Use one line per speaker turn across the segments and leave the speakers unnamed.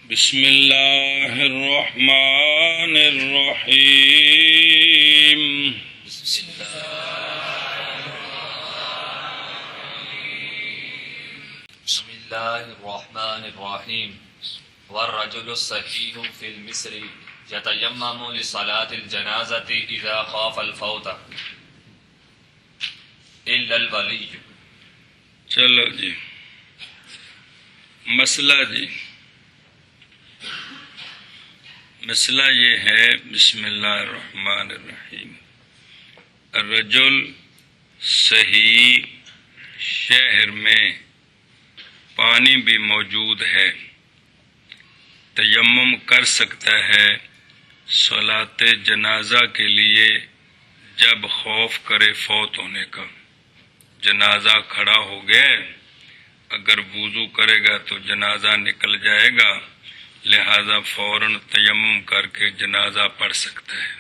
بسم اللہ الرحمن الرحیم
بسم اللہ الرحمن الرحیم والرجل الصحیح فی المصر یتیمم لصلاة الجنازة اذا خاف الفوت الا الولی.
چلو جی مسئلہ مسئلہ یہ ہے. بسم اللہ الرحمن الرحیم. الرجل صحیح شہر میں پانی بھی موجود ہے، تیمم کر سکتا ہے صلاۃ جنازہ کے لیے جب خوف کرے فوت ہونے کا. جنازہ کھڑا ہو گیا، اگر وضو کرے گا تو جنازہ نکل جائے گا، لہذا فوراً تیمم کر کے جنازہ پڑھ سکتا ہے.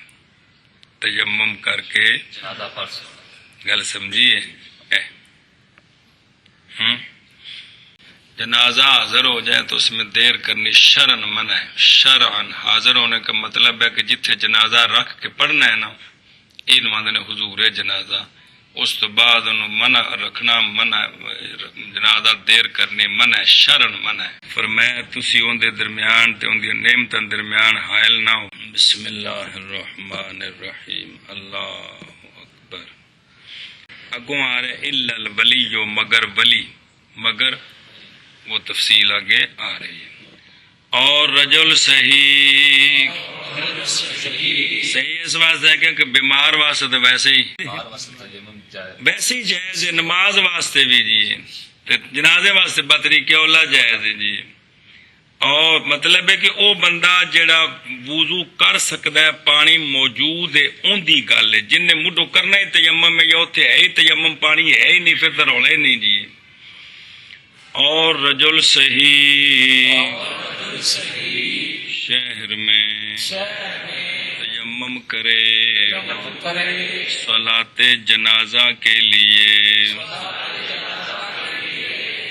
تیمم کر کے
جنازہ پڑھ سکتا ہے.
گل سمجھیے. جنازہ حاضر ہو جائے تو اس میں دیر کرنی شرعن منع ہے. شرعن حاضر ہونے کا مطلب ہے کہ جتھے جنازہ رکھ کے پڑھنا ہے نا، عید مند نے حضور جنازہ، اس تو بعد انہوں منع رکھنا منع، جنازہ دیر کرنی منع، شرعن منع ہے. فرمایا تسی اون دے درمیان تے اون دی نعمتاں درمیان حائل نہ ہو. بسم اللہ الرحمن الرحیم. اللہ اکبر. اگوں آ رہے الا الولی، مگر ولی، مگر وہ تفصیل آگے آ رہی ہے. اور رجل صحیح اس واسطے ہے کہ بیمار واسطے تو ویسے ہی جائز ہے، نماز واسطے بھی جی، جنازے واسطے بطریقہ اولا جائز ہے جی. اور مطلب ہے کہ وہ بندہ جڑا وضو کر سکتا ہے، پانی موجود ہے، ان دی گل ہے. جن نے مڈو کرنا ہی تیمم میں، یا اتنے ہے ہی تیمم، پانی ہے ہی نہیں، پھر تو رولا ہی نہیں جی. اور رجل صحیح شہر میں تیمم کرے صلاۃ جنازہ کے لیے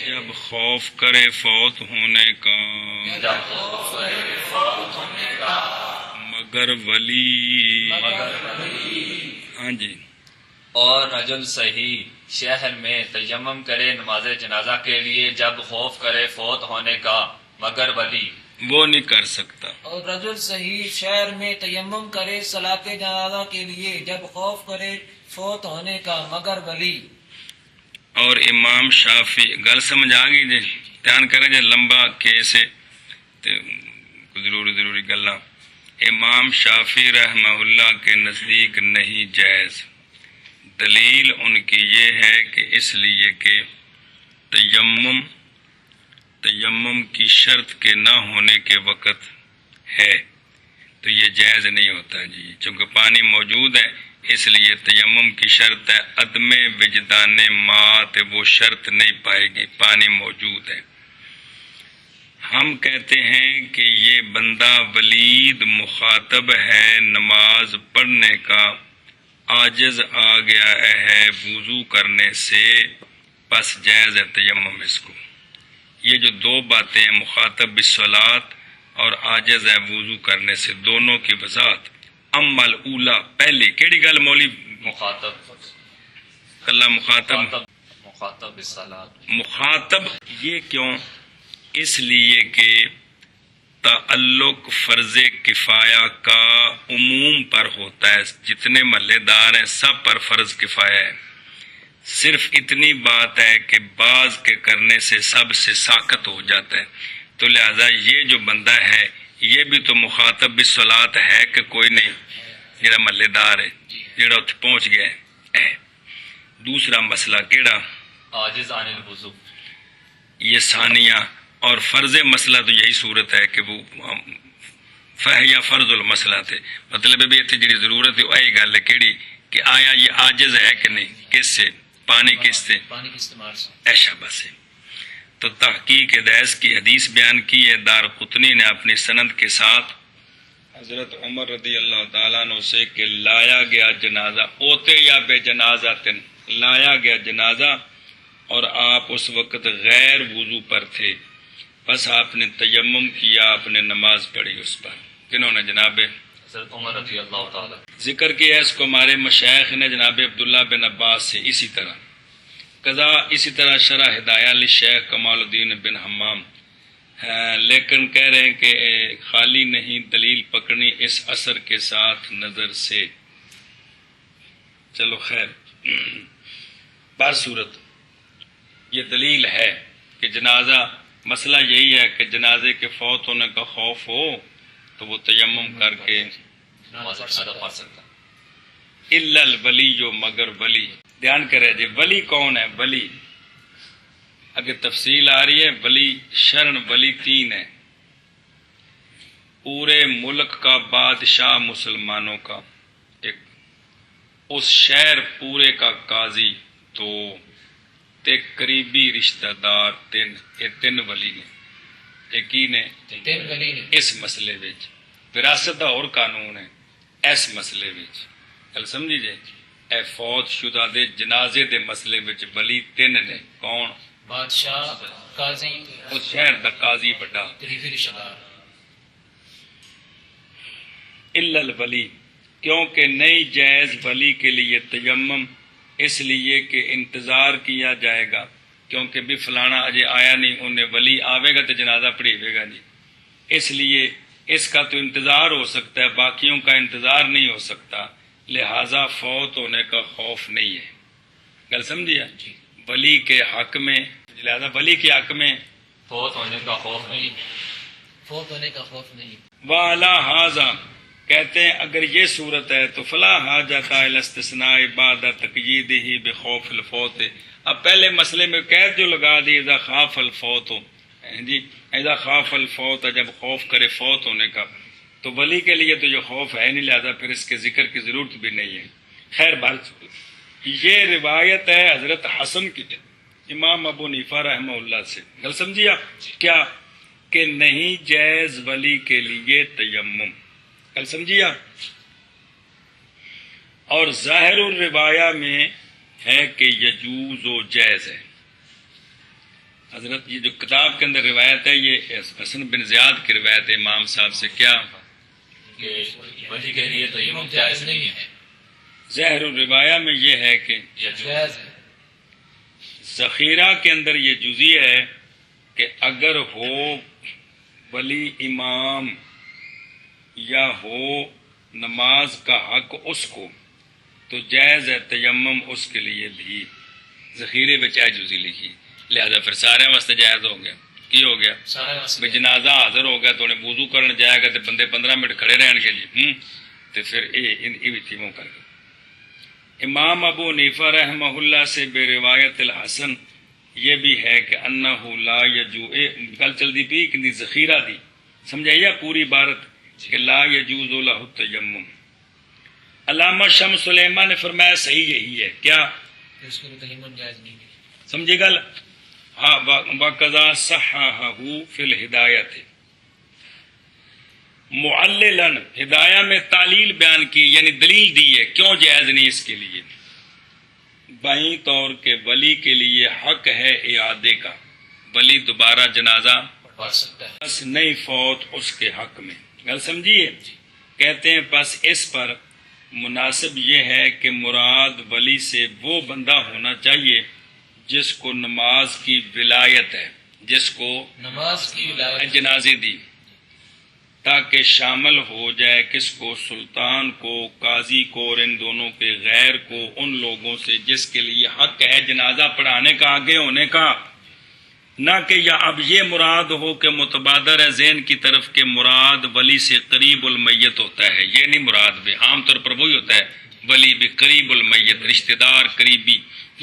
جب خوف کرے فوت ہونے کا مگر ولی. ہاں جی.
اور رجل صحیح شہر میں تیمم کرے نماز جنازہ کے لیے جب خوف کرے فوت ہونے کا مگر ولی.
وہ نہیں کر سکتا.
اور رجل صحیح شہر میں تیمم کرے صلاۃ جنازہ کے لیے جب خوف کرے فوت ہونے کا مگر ولی.
اور امام شافعی، گل سمجھ آ گئی جی، دھیان کریں جی، لمبا کیس ہے ضروری گلاں. امام شافعی رحمہ اللہ کے نزدیک نہیں جائز. دلیل ان کی یہ ہے کہ اس لیے کہ تیمم کی شرط کے نہ ہونے کے وقت ہے تو یہ جائز نہیں ہوتا جی. چونکہ پانی موجود ہے اس لیے تیمم کی شرط ہے. عدم وجدان مات وہ شرط نہیں پائے گی، پانی موجود ہے. ہم کہتے ہیں کہ یہ بندہ ولید مخاطب ہے نماز پڑھنے کا، عاجز آ گیا ہے وضو کرنے سے، پس جائز ہے تیمم اس کو. یہ جو دو باتیں ہیں، مخاطب بالصلاۃ اور عاجز ہے وضو کرنے سے، دونوں کی وضاحت. اما الاولی، پہلی کیڑی گل مولی؟
مخاطب
کلا مخاطب
بالصلاۃ.
مخاطب یہ کیوں؟ اس لیے کہ تعلق فرض کفایہ کا عموم پر ہوتا ہے. جتنے محلے دار ہیں سب پر فرض کفایہ ہے. صرف اتنی بات ہے کہ بعض کے کرنے سے سب سے ساقط ہو جاتا ہے. تو لہذا یہ جو بندہ ہے یہ بھی تو مخاطب بالصلاۃ ہے کہ کوئی نہیں، جڑا محلے دار ہے، جڑا اتنے پہنچ گیا ہے. دوسرا مسئلہ کیڑا؟
عاجز عن الوضو.
یہ ثانیہ. اور فرض مسئلہ تو یہی صورت ہے کہ وہ فہیا فرض المسئلہ تھے. مطلب ہے بھی اتنی جڑی ضرورت ہے وہی گل ہے کیڑی کہ آیا یہ عاجز ہے کہ نہیں، کس سے؟ پانی کس سے؟
پانی کے استعمال سے.
ایشا بس ہے. تو تحقیق دیس کی حدیث بیان کی ہے دارقطنی نے اپنی سند کے ساتھ حضرت عمر رضی اللہ تعالیٰ عنہ سے کہ لایا گیا جنازہ اوتے یا بے جنازہ تن، لایا گیا جنازہ اور آپ اس وقت غیر وضو پر تھے. بس آپ نے تیمم کیا، آپ نے نماز پڑھی اس پر. کنہوں نے؟ جناب
حضرت عمر رضی اللہ تعالی.
ذکر کیا اس کو ہمارے مشائخ نے جناب عبداللہ بن عباس سے. اسی طرح قضا، اسی طرح شرح ہدایہ للشیخ کمال الدین بن حمام. لیکن کہہ رہے ہیں کہ خالی نہیں دلیل پکڑنی اس اثر کے ساتھ نظر سے. چلو خیر، بار صورت یہ دلیل ہے کہ جنازہ، مسئلہ یہی ہے کہ جنازے کے فوت ہونے کا خوف ہو تو وہ تیمم کر کے
نماز جنازہ پڑھ سکتا.
الا الولی، جو مگر ولی. دھیان کرے جی، ولی کون ہے؟ ولی اگر تفصیل آ رہی ہے. ولی شرن ولی 3 ہے. پورے ملک کا بادشاہ مسلمانوں کا 1، اس شہر پورے کا قاضی 2، تے قریبی رشتہ دار 3. یہ 3 ولی نے. ایک ہی نے
3 ولی نے.
اس مسئلے وچ وراثت دا اور قانون ہے اس مسئلے وچ. گل سمجھی جائے؟ اے فوت شدہ دے جنازے دے مسئلے وچ ولی 3 نے. کون؟
بادشاہ، قاضی،
اس شہر دا قاضی بڑا.
قریبی رشتہ دار.
الا الولی، کیونکہ نہیں جائز ولی کے لیے تیمم، اس لیے کہ انتظار کیا جائے گا، کیونکہ بھی فلانا اجے آیا نہیں، انہیں ولی آوے گا تو جنازہ پڑھیوے گا جی. اس لیے اس کا تو انتظار ہو سکتا ہے، باقیوں کا انتظار نہیں ہو سکتا، لہذا فوت ہونے کا خوف نہیں ہے. گل سمجھیا؟ ولی کے حق میں، لہذا ولی کے حق میں
فوت ہونے کا خوف نہیں.
فوت ہونے کا خوف نہیں.
وَعَلَى هَذَا، کہتے ہیں اگر یہ صورت ہے تو فلا حاجت الی استثناء بعد تقییدہ بخوف الفوت. اب پہلے مسئلے میں قید جو لگا دی اذا خاف الفوت، جی اذا خاف الفوت، جب خوف کرے فوت ہونے کا، تو ولی کے لیے تو یہ خوف ہے نہیں، لہذا پھر اس کے ذکر کی ضرورت بھی نہیں ہے. خیر بات، یہ روایت ہے حضرت حسن کی، امام ابو حنیفہ رحمہ اللہ سے. گل سمجھیا؟ کیا کہ نہیں جائز ولی کے لیے تیمم. گل سمجھیا؟ اور ظاہر الروایہ میں ہے کہ یجوز و جائز ہے. حضرت یہ جو کتاب کے اندر روایت ہے، یہ حسن بن زیاد کی روایت ہے امام صاحب سے. کیا
کہ ولی کے لیے تیمم جائز نہیں ہے.
ظاہر الروایہ میں یہ ہے کہ
جائز ہے.
ذخیرہ کے اندر یہ جزی ہے کہ اگر ہو ولی امام یا ہو نماز کا حق اس کو تو جائز ہے تیمم اس کے لیے بھی. ذخیرے میں چاہے جزی لکھی، لہذا پھر سارے واسطے جائز ہو گیا. کی ہو گیا؟
سارے
جنازہ حاضر ہو گیا تو انہیں وضو کرنے جائے گا تو بندے 15 منٹ کھڑے رہن گے جی، تو پھر یہ بھی تیمم کر گئے. امام ابو حنیفہ رحمہ اللہ سے بے روایت الحسن یہ بھی ہے کہ انہ لا یجو، گل چل دی پی کہ ذخیرہ دی سمجھائیے پوری عبارت کہ لا یجوز لہ التیمم. علامہ شمس سلیمان نے فرمایا صحیح یہی ہے. کیا؟
اس کے لیے تیمم جائز نہیں ہے.
سمجھے گل؟ ہاں، وقضا صححہ فی الہدایت معللا، ہدایہ میں تعلیل بیان کی، یعنی دلیل دی ہے کیوں جائز نہیں اس کے لیے. بائیں طور کے ولی کے لیے حق ہے اعادے کا، ولی دوبارہ جنازہ
پڑھ سکتا ہے.
بس نہیں فوت اس کے حق میں. گل سمجھیے؟ کہتے ہیں بس اس پر مناسب یہ ہے کہ مراد ولی سے وہ بندہ ہونا چاہیے جس کو نماز کی ولایت ہے، جس کو
نماز کی ولایت
جنازے دی، تاکہ شامل ہو جائے کس کو؟ سلطان کو، قاضی کو، اور ان دونوں کے غیر کو ان لوگوں سے جس کے لیے حق ہے جنازہ پڑھانے کا، آگے ہونے کا. نہ کہ یا اب یہ مراد ہو کہ متبادر ہے ذہن کی طرف کہ مراد ولی سے قریب المیت ہوتا ہے. یہ نہیں مراد بھی، عام طور پر وہی ہوتا ہے ولی بھی قریب المیت، رشتہ دار قریبی،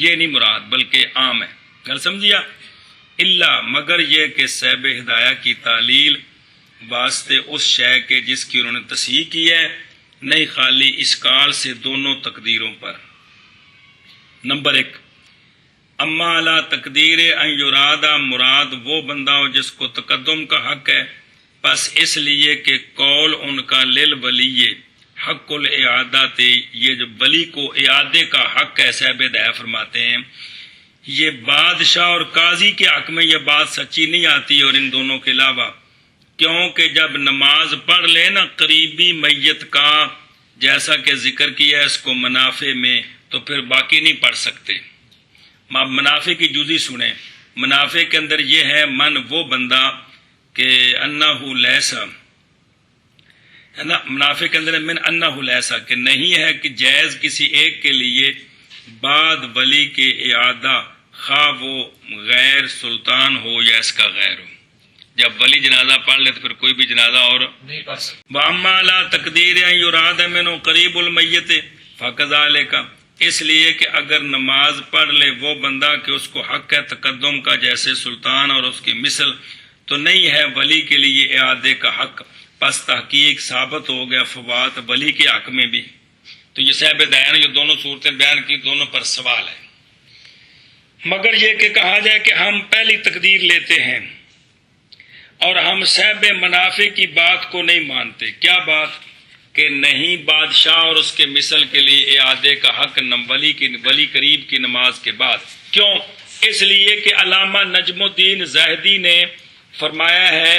یہ نہیں مراد بلکہ عام ہے. گل سمجھیا؟ اللہ مگر یہ کہ صاحب ہدایہ کی تعلیل واسطے اس شے کے جس کی انہوں نے تصحیح کی ہے، نہیں خالی اشکال سے دونوں تقدیروں پر. نمبر 1، اما اعلیٰ تقدیر ان یرادہ، مراد وہ بندہ ہو جس کو تقدم کا حق ہے، بس اس لیے کہ قول ان کا للولی حق الاعادہ تھے، یہ جو ولی کو اعادے کا حق ہے صاحب ہدایہ فرماتے ہیں یہ بادشاہ اور قاضی کے حق میں یہ بات سچی نہیں آتی اور ان دونوں کے علاوہ، کیونکہ جب نماز پڑھ لے نا قریبی میت کا، جیسا کہ ذکر کیا ہے اس کو منافع میں، تو پھر باقی نہیں پڑھ سکتے۔ منافع کی جزی سنیں، منافع کے اندر یہ ہے من وہ بندہ کہ انہو لیسا ہے نا، منافع کے اندر من انہو لیسا کہ نہیں ہے کہ جائز کسی ایک کے لیے بعد ولی کے اعادہ، خواہ وہ غیر سلطان ہو یا اس کا غیر ہو۔ جب ولی جنازہ پڑھ لے تو پھر کوئی بھی جنازہ اور
نہیں پڑھ سکتے۔
وَأَمَّا لَا تَقْدِيرِ أَن يُرَادَ مِنْهُ قَرِيبُ الْمَيِّتِ فَكَذَلِكَ، اس لیے کہ اگر نماز پڑھ لے وہ بندہ کہ اس کو حق ہے تقدم کا جیسے سلطان اور اس کی مثل، تو نہیں ہے ولی کے لیے اعادے کا حق، پس تحقیق ثابت ہو گیا فوات ولی کے حق میں بھی۔ تو یہ صاحب دین جو دونوں صورتیں بیان کی، دونوں پر سوال ہے، مگر یہ کہ کہا جائے کہ ہم پہلی تقدیر لیتے ہیں اور ہم صاحب منافع کی بات کو نہیں مانتے۔ کیا بات؟ کہ نہیں بادشاہ اور اس کے مثل کے لیے اعادے کا حق ولی قریب کی نماز کے بعد۔ کیوں؟ اس لیے کہ علامہ نجم الدین زاہدی نے فرمایا ہے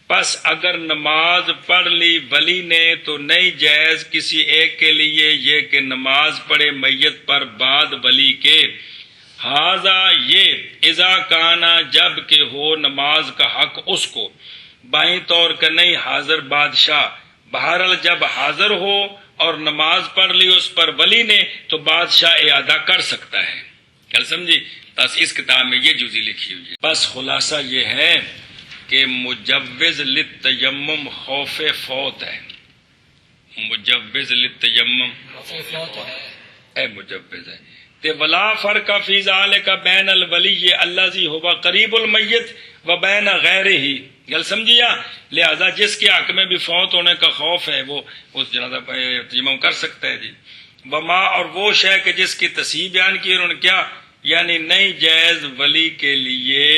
پس اگر نماز پڑھ لی ولی نے تو نہیں جائز کسی ایک کے لیے یہ کہ نماز پڑھے میت پر بعد ولی کے، ہاذا یہ اذا کانا جب کہ ہو نماز کا حق اس کو، بائیں طور کا نہیں حاضر بادشاہ، بہرحال جب حاضر ہو اور نماز پڑھ لی اس پر ولی نے تو بادشاہ اعادہ کر سکتا ہے۔ کل سمجھی؟ بس اس کتاب میں یہ جزی لکھی ہوئی ہے۔ بس خلاصہ یہ ہے کہ مجوز للتیمم خوف فوت ہے، مجوز للتیمم اے مجوز ہے تے ولا فرق فی ذالک بین الولی الذی هو قریب المیت و بین غیرہ، گل سمجھیا؟ لہذا جس کے حق میں بھی فوت ہونے کا خوف ہے وہ اس جنازہ تیمم کر سکتا ہے جی۔ وما، اور وہ شے کہ جس کی تصحیح بیان کی انہوں نے، کیا یعنی نہیں جائز ولی کے لیے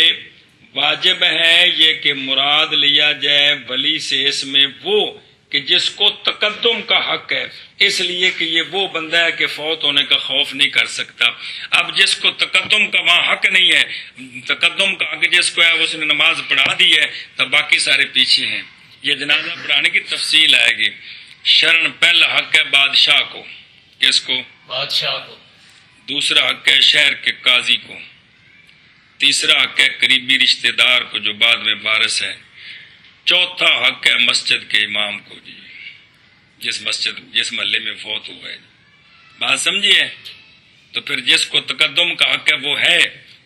واجب ہے یہ کہ مراد لیا جائے ولی سے اس میں وہ کہ جس کو تقدم کا حق ہے، اس لیے کہ یہ وہ بندہ ہے کہ فوت ہونے کا خوف نہیں کر سکتا۔ اب جس کو تقدم کا وہاں حق نہیں ہے، تقدم کا حق جس کو ہے اس نے نماز پڑھا دی ہے، تب باقی سارے پیچھے ہیں۔ یہ جنازہ پڑھانے کی تفصیل آئے گی۔ شرن پہلا حق ہے بادشاہ کو، کس کو؟
بادشاہ کو۔
دوسرا حق ہے شہر کے قاضی کو۔ تیسرا حق ہے قریبی رشتہ دار کو جو بعد میں وارث ہے۔ چوتھا حق ہے مسجد کے امام کو جی، جس محلے میں فوت ہوا ہے۔ بات سمجھیے؟ تو پھر جس کو تقدم کا حق ہے وہ ہے،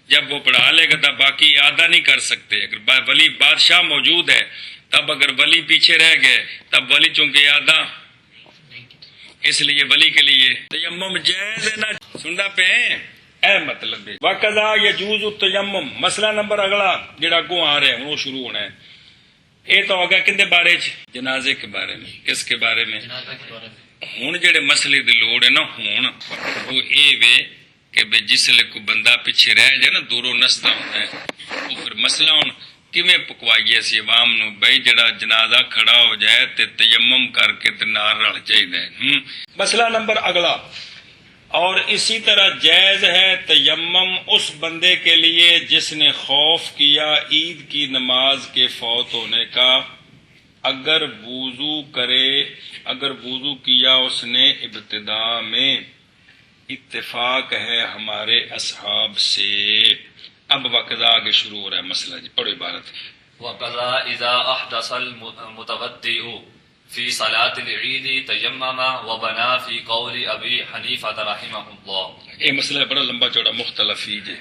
جب وہ پڑھا لے گا تب باقی اعادہ نہیں کر سکتے۔ اگر ولی بادشاہ موجود ہے تب اگر ولی پیچھے رہ گئے تب ولی چونکہ اعادہ، اس لیے ولی کے لیے تیمم جائز ہے نا، سننا پہ اے مطلب ہے وقضا یجوز التیمم۔ مسئلہ نمبر اگلا جڑا کو آ رہا ہے وہ شروع ہونا ہے۔ یہ تو ہوگا کدے بارے جنازے کے بارے میں، کس کے بارے میں؟ ہوں جڑے مسئلے دی لوڑ ہے نا ہوں وہ یہ وے کہ بے جسلے کو بندہ پیچھے رہ جائے نا دوروں نستا ہونا ہے، وہ پھر مسئلہ ہوں کیویں پکوائیے سی عوام نو بھائی جڑا جنازہ کھڑا ہو جائے تے تیمم کر کے تے نال رل چاہیے۔ مسئلہ نمبر اگلا، اور اسی طرح جائز ہے تیمم اس بندے کے لیے جس نے خوف کیا عید کی نماز کے فوت ہونے کا، اگر وضو کیا اس نے ابتدا میں، اتفاق ہے ہمارے اصحاب سے۔ اب وقضا آگے شروع ہو رہا ہے مسئلہ جی، پڑھو عبارت۔
وقضا اذا احدث المتودع فی صلاة العید تیمم وبنا فی قول ابی حنیفہ رحمہ اللہ۔
یہ مسئلہ بڑا لمبا چوڑا مختلف ہی جی۔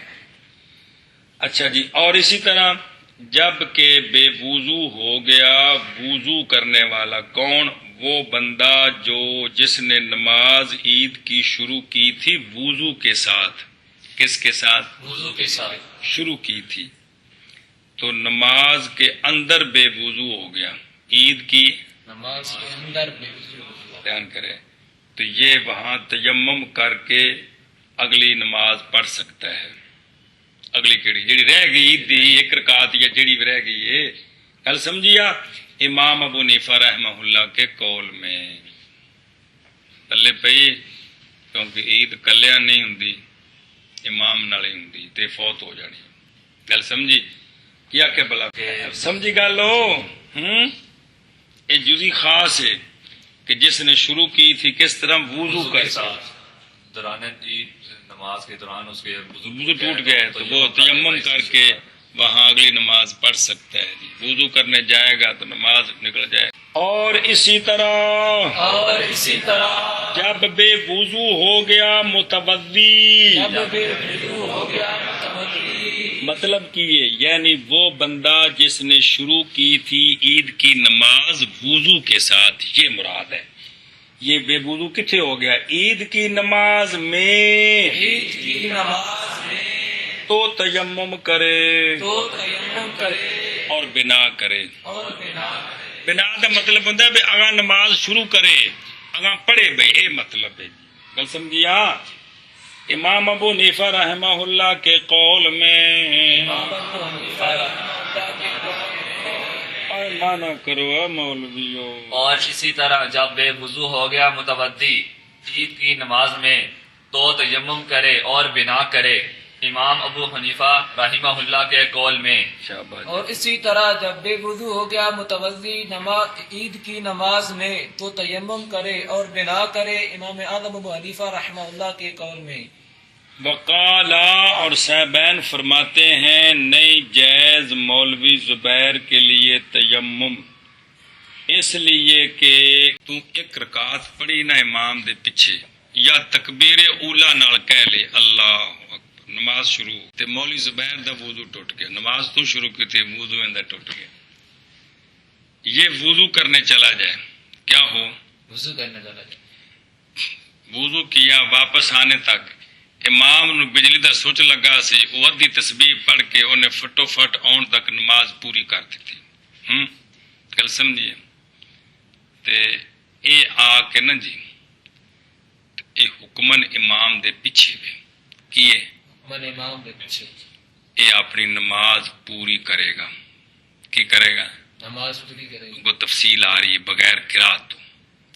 اچھا جی، اور اسی طرح جب کہ بے وضو ہو گیا، وضو کرنے والا کون؟ وہ بندہ جس نے نماز عید کی شروع کی تھی وضو کے ساتھ، کس کے ساتھ؟
وضو کے ساتھ
شروع کی تھی، تو نماز کے اندر بے وضو ہو گیا، عید کی
نماز کے اندر بے وضو
دھیان کرے، تو یہ وہاں تیمم کر کے اگلی نماز پڑھ سکتا ہے۔ اگلی کیڑی جیڑی رہ گئی عید دی ایک رکعت یا جیڑی بھی رہ گئی ہے، کل سمجھیا؟ امام ابو حنیفہ رحمہ اللہ کے قول میں کلے پئی، کیونکہ عید کلیاں نہیں ہوندی، امام نال ہی ہوندی تے فوت ہو جانی. گل سمجھی کیا کہ بلا سمجھی گل ہو. یہ جزی خاص ہے کہ جس نے شروع کی تھی کس طرح وضو
وضو
کر
کے ساتھ دوران عید نماز کے دوران اس کے
وضو ٹوٹ گئے تو وہ تیمم کر کے وہاں اگلی نماز پڑھ سکتا ہے. وضو کرنے جائے گا تو نماز نکل جائے. اور اسی طرح جب بے وضو ہو گیا متوضی، مطلب کہ یعنی وہ بندہ جس نے شروع کی تھی عید کی نماز وضو کے ساتھ، یہ مراد ہے. یہ بے وضو کتنے ہو گیا؟ عید کی نماز میں تو تیمم کرے اور بنا کرے. بنا کا مطلب ہوتا ہے اگاں نماز شروع کرے اگاں پڑھے بھائی، یہ مطلب ہے. گل سمجھیا؟ امام ابو حنیفہ رحمہ اللہ کے قول میں مانا کرو مولویو.
اور اسی طرح جب بے وضو ہو گیا متوضی عید کی نماز میں تو تیمم کرے اور بنا کرے، امام ابو حنیفہ رحمہ اللہ کے قول میں.
شاباش.
اور اسی طرح جب بے وضو ہو گیا متوضی عید کی نماز میں تو تیمم کرے اور بنا کرے، امام اعظم ابو حنیفہ رحمہ اللہ کے قول میں.
وقالا اور صاحبین فرماتے ہیں نہیں جائز مولوی زبیر کے لیے تیمم، اس لیے کہ تو ایک رکعت پڑھی نہ امام دے پیچھے یا تکبیر اولا نال کہہ لے اللہ اکبر، نماز شروع تے مولوی زبیر دا وضو ٹوٹ گیا، نماز تو شروع کی تھی وضو اندر ٹوٹ گیا. یہ وضو کرنے چلا جائے کیا ہو؟
وضو کرنے چلا جائے.
وضو کیا واپس آنے تک امام نو بجلی دا سوچ لگا سی، وہ ادھی تسبیح پڑھ کے انہیں فٹو فٹ آن تک نماز پوری کر دیتی. گل سمجھیے؟ تے اے آ کے نا جی اے حکمن امام دے پیچھے بھی کیے
امام دے پیچھے
اے اپنی نماز پوری کرے گا. کی کرے گا؟
نماز پوری کرے گا
وہ تفصیل آ رہی ہے بغیر قرات تو.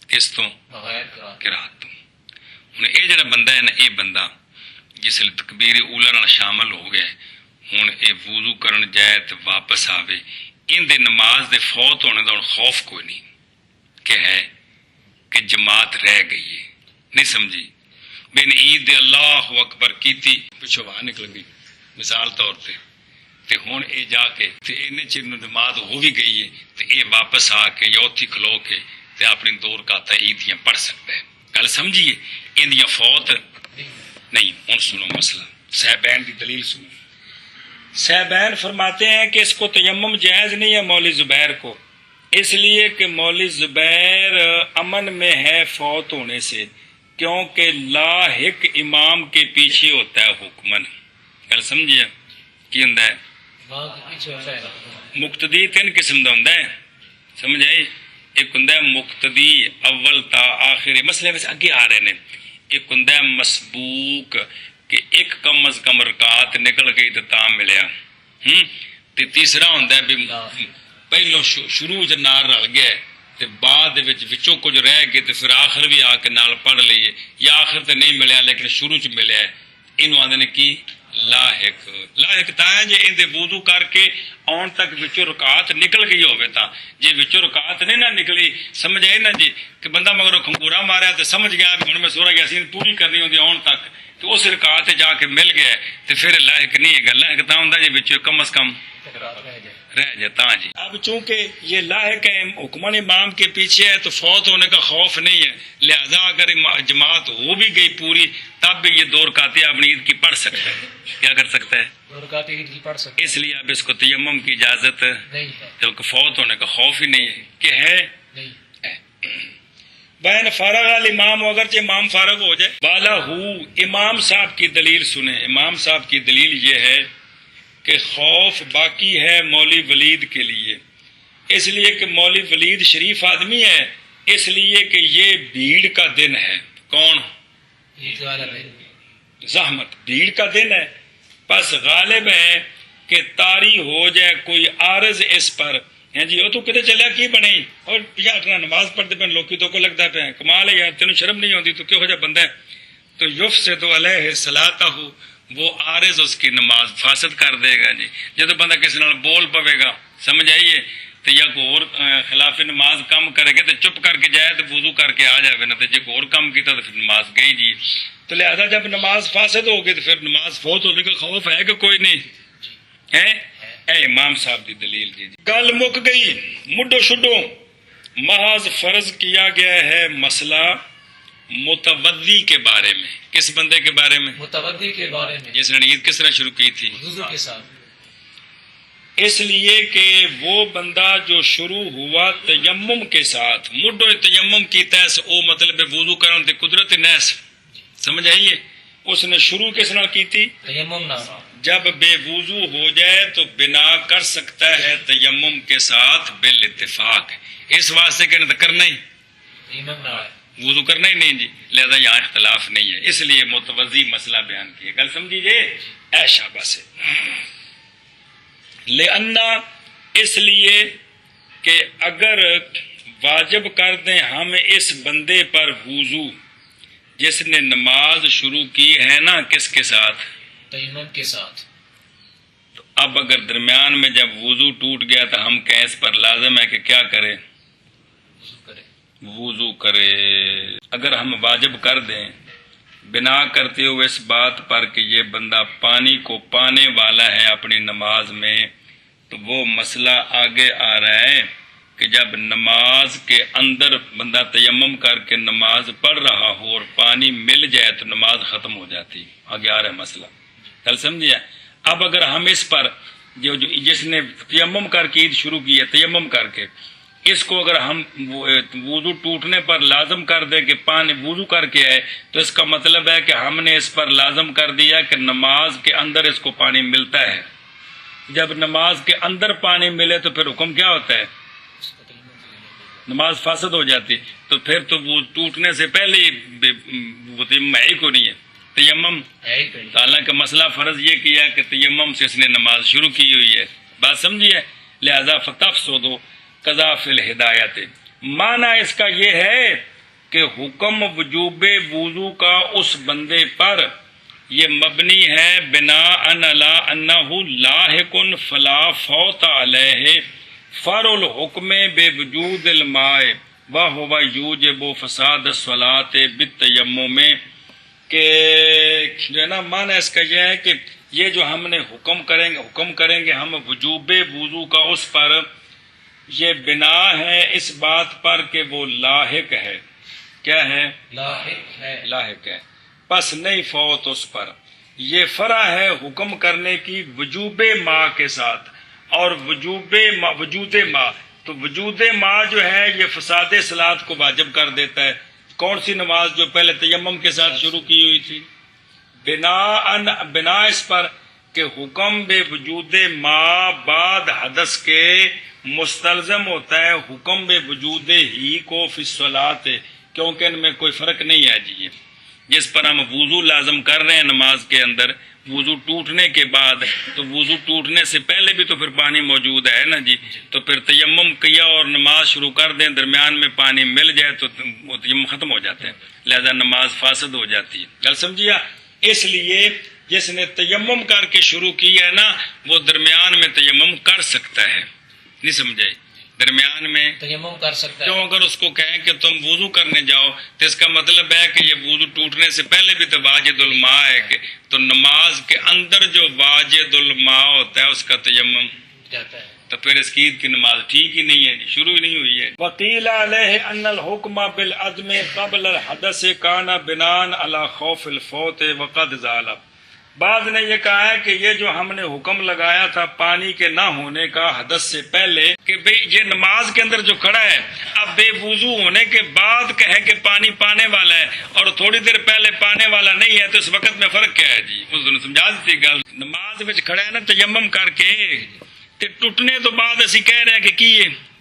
کس تو؟
بغیر
قرات تو. ہن اے جڑا بندہ ہے نا، اے بندہ جس لئے تکبیر اولا نال شامل ہو گیا، ہن اے وضو کرن جائے تو واپس آوے، ان دے نماز دے فوت ہونے دا خوف کوئی نہیں کہ ہے کہ جماعت رہ گئی ہے. نہیں سمجھی؟ بین عید دے اللہ اکبر کیتی پچھو باہر نکل گئی مثال طور پہ، تے ہن اے جا کے تے انہیں چر نماز ہو بھی گئی ہے تے اے واپس آ کے یا اتھی کھلو کے تے اپنی دو رکعتاں عیدیاں پڑھ سکتا ہے. گل سمجھیے؟ ان دی فوت نہیں. ہن سنو مسئلہ، صاحبین کی دلیل سنو. صاحبین فرماتے ہیں کہ اس کو تیمم جائز نہیں ہے مولوی زبیر کو، اس لیے کہ مولوی زبیر امن میں ہے فوت ہونے سے، کیونکہ لاحق امام کے پیچھے ہوتا ہے حکمن. گل سمجھیے؟ کی ہوندا ہے؟ مقتدی تین قسم دا ہوندا ہے، سمجھ آئی؟ ایک ہوندا ہے مقتدی اول تا آخر، مسئلے ویسے اگے آ رہے ہیں. ایک ہوندا ہے مسبوق کہ ایک کم از کم رکعت نکل گئی تو تا ملیا. تے تیسرا ہوندا ہے بھی پہلو شروع چ نال رل گیا تے بعد وچوں کچھ رہ گئے تے پھر آخر بھی آ کے نال پڑھ لئیے، یا آخر تے نہیں ملیا لیکن شروع چ ملیا ہے. اینو آندے نے کی لاحق. لاحق تا ہے جے ان دے وضو کر کے آن تک وچوں رکعت نکل گئی ہوے تا، جے وچوں رکعت نہیں نہ نکلی سمجھ آئے نا جی کہ بندہ مگر کھنگورا ماریا تے سمجھ گیا بھی ہن میں سورہ یاسین پوری کرنی ہوندی آن تک، تو اس رکعت جا کے مل گیا تے پھر لاحق نہیں ہے. لاحق تا ہوندا جے وچوں کم از کم رہ جاتا جی. اب چونکہ یہ لاحق ہے حکمن امام کے پیچھے ہے تو فوت ہونے کا خوف نہیں ہے، لہذا اگر جماعت ہو بھی گئی پوری تب بھی یہ 2 رکعتیں اپنی عید کی پڑھ سکتا ہے. کیا کر سکتا ہے؟
2 رکعتیں عید کی پڑھ سکتا ہے.
اس لیے اب اس کو تیمم کی اجازت
نہیں ہے،
کیونکہ فوت ہونے کا خوف ہی نہیں ہے. کہ ہے
نہیں.
بہن فارغ الامام، اگرچہ امام فارغ ہو جائے. بالا ہو امام صاحب کی دلیل سنیں. امام صاحب کی دلیل یہ ہے کہ خوف باقی ہے مولوی ولید کے لیے، اس لیے کہ مولوی ولید شریف آدمی ہے، اس لیے کہ یہ بھیڑ کا دن ہے. کون؟ زحمت بھیڑ کا دن ہے. بس غالب ہے کہ طاری ہو جائے کوئی عارض اس پر، ہیں جی وہ تو کتے چلیا کی بنی اور اپنا نماز پڑھتے پہ لوکی تو کو لگتا پہ کمال ہے یار، تینوں شرم نہیں ہوتی تو کہو جا بندہ ہے. تو یفسد علیہ صلاتہ، وہ عارض اس کی نماز فاسد کر دے گا جی. جدو بندہ کسی نال بول پوے گا سمجھ آئیے تو یا کوئی اور خلاف نماز کام کرے گا تو چپ کر کے جائے تو وضو کر کے آ جائے نا, تو جی کوئی اور کام کیتا تو پھر نماز گئی جی. تو لہذا جب نماز فاسد ہوگی تو پھر نماز فوت ہونے کا خوف ہے کہ کوئی نہیں ہے. اے امام صاحب دی دلیل جی. گل مک گئی مڈو شڈو. محض فرض کیا گیا ہے مسئلہ متوضی کے بارے میں. کس بندے کے بارے میں؟
متوضی کے بارے میں,
جس نے عید کس طرح شروع کی تھی؟
وضو کے ساتھ.
اس لیے کہ وہ بندہ جو شروع ہوا تیمم کے ساتھ, مڈو تیمم کی تیس او مطلب وضو کرن تے قدرت نیس, سمجھ آئیے. اس نے شروع کس طرح کی تھی؟
تیمم نہ.
جب بے وضو ہو جائے تو بنا کر سکتا ہے تیمم کے ساتھ بالاتفاق. اس واسطے کہ کرنا ہی
تیمم نہ ہے,
وضو کرنا ہی نہیں جی, لہذا یہاں اختلاف نہیں ہے. اس لیے متوضی مسئلہ بیان کیا. گل سمجھیے اے شاباش. لأنہ اس لیے کہ اگر واجب کر دیں ہم اس بندے پر وضو جس نے نماز شروع کی ہے نا کس کے ساتھ؟
تیمم کے ساتھ.
تو اب اگر درمیان میں جب وضو ٹوٹ گیا تو ہم کہیں اس پر لازم ہے کہ کیا کرے؟ وضو کرے. اگر ہم واجب کر دیں بنا کرتے ہوئے اس بات پر کہ یہ بندہ پانی کو پانے والا ہے اپنی نماز میں, تو وہ مسئلہ آگے آ رہا ہے کہ جب نماز کے اندر بندہ تیمم کر کے نماز پڑھ رہا ہو اور پانی مل جائے تو نماز ختم ہو جاتی. آگے آ رہا ہے مسئلہ, کل سمجھیا. اب اگر ہم اس پر جس نے تیمم کر کے عید شروع کی ہے تیمم کر کے, اس کو اگر ہم وضو ٹوٹنے پر لازم کر دیں کہ پانی وضو کر کے آئے, تو اس کا مطلب ہے کہ ہم نے اس پر لازم کر دیا کہ نماز کے اندر اس کو پانی ملتا ہے. جب نماز کے اندر پانی ملے تو پھر حکم کیا ہوتا ہے؟ نماز فاسد ہو جاتی. تو پھر تو وہ ٹوٹنے سے پہلے وہ تیمم ہے ہی کو نہیں ہے, تیمم. حالانکہ مسئلہ فرض یہ کیا کہ تیمم سے اس نے نماز شروع کی ہوئی ہے. بات سمجھیے. لہذا فتفسدوا قضا فی الہدایت. معنی اس کا یہ ہے کہ حکم وجوب وضو کا اس بندے پر یہ مبنی ہے بناء علی انہ لاحق فلا فوت علیہ فر الحکم بے وجود الماء وہو یوجب فساد الصلاۃ بالتیمم. کہ جو ہے نا معنی اس کا یہ ہے کہ یہ جو ہم نے حکم کریں گے ہم وجوب وضو کا اس پر, یہ بنا ہے اس بات پر کہ وہ لاحق ہے. کیا ہے؟ لاحق ہے. پس نہیں فوت اس پر. یہ فرع ہے حکم کرنے کی وجوب ما کے ساتھ, اور وجود ما, تو وجود ما جو ہے یہ فساد صلاۃ کو واجب کر دیتا ہے. کون سی نماز جو پہلے تیمم کے ساتھ شروع کی ہوئی تھی؟ بنا اس پر کہ حکم بے وجود ما بعد حدث کے مستلزم ہوتا ہے حکم بے وجود ہی کو فی الصلاۃ, کیونکہ ان میں کوئی فرق نہیں ہے جی. جس پر ہم وضو لازم کر رہے ہیں نماز کے اندر, وضو ٹوٹنے کے بعد, تو وضو ٹوٹنے سے پہلے بھی تو پھر پانی موجود ہے نا جی. تو پھر تیمم کیا اور نماز شروع کر دیں, درمیان میں پانی مل جائے تو تیمم ختم ہو جاتا ہے, لہذا نماز فاسد ہو جاتی ہے. گل سمجھیا. اس لیے جس نے تیمم کر کے شروع کیا ہے نا وہ درمیان میں تیمم کر سکتا ہے. نہیں سمجھے؟ درمیان میں
تیمم کر سکتا ہے.
کیوں اگر اس کو کہیں کہ تم وضو کرنے جاؤ تو اس کا مطلب ہے کہ یہ وضو ٹوٹنے سے پہلے بھی تو واجد الماء ہے, کہ تو نماز کے اندر جو واجد الماء ہوتا ہے اس کا تیمم
جاتا ہے,
تو پھر اس کی عید کی نماز ٹھیک ہی نہیں ہے, شروع ہی نہیں ہوئی ہے. وقیل علیہ ان الحکم بالعدم قبل الحدث کان بناء علی خوف الفوت وقد زال. بعض نے یہ کہا ہے کہ یہ جو ہم نے حکم لگایا تھا پانی کے نہ ہونے کا حدث سے پہلے, کہ بھئی یہ نماز کے اندر جو کھڑا ہے اب بے وضو ہونے کے بعد کہے کہ پانی پانے والا ہے اور تھوڑی دیر پہلے پانے والا نہیں ہے, تو اس وقت میں فرق کیا ہے جی؟ اس نے سمجھا دیتی گل. نماز میں کھڑا ہے نا تیمم کر کے, تے ٹوٹنے تو بعد اسی کہہ رہے ہیں کہ کی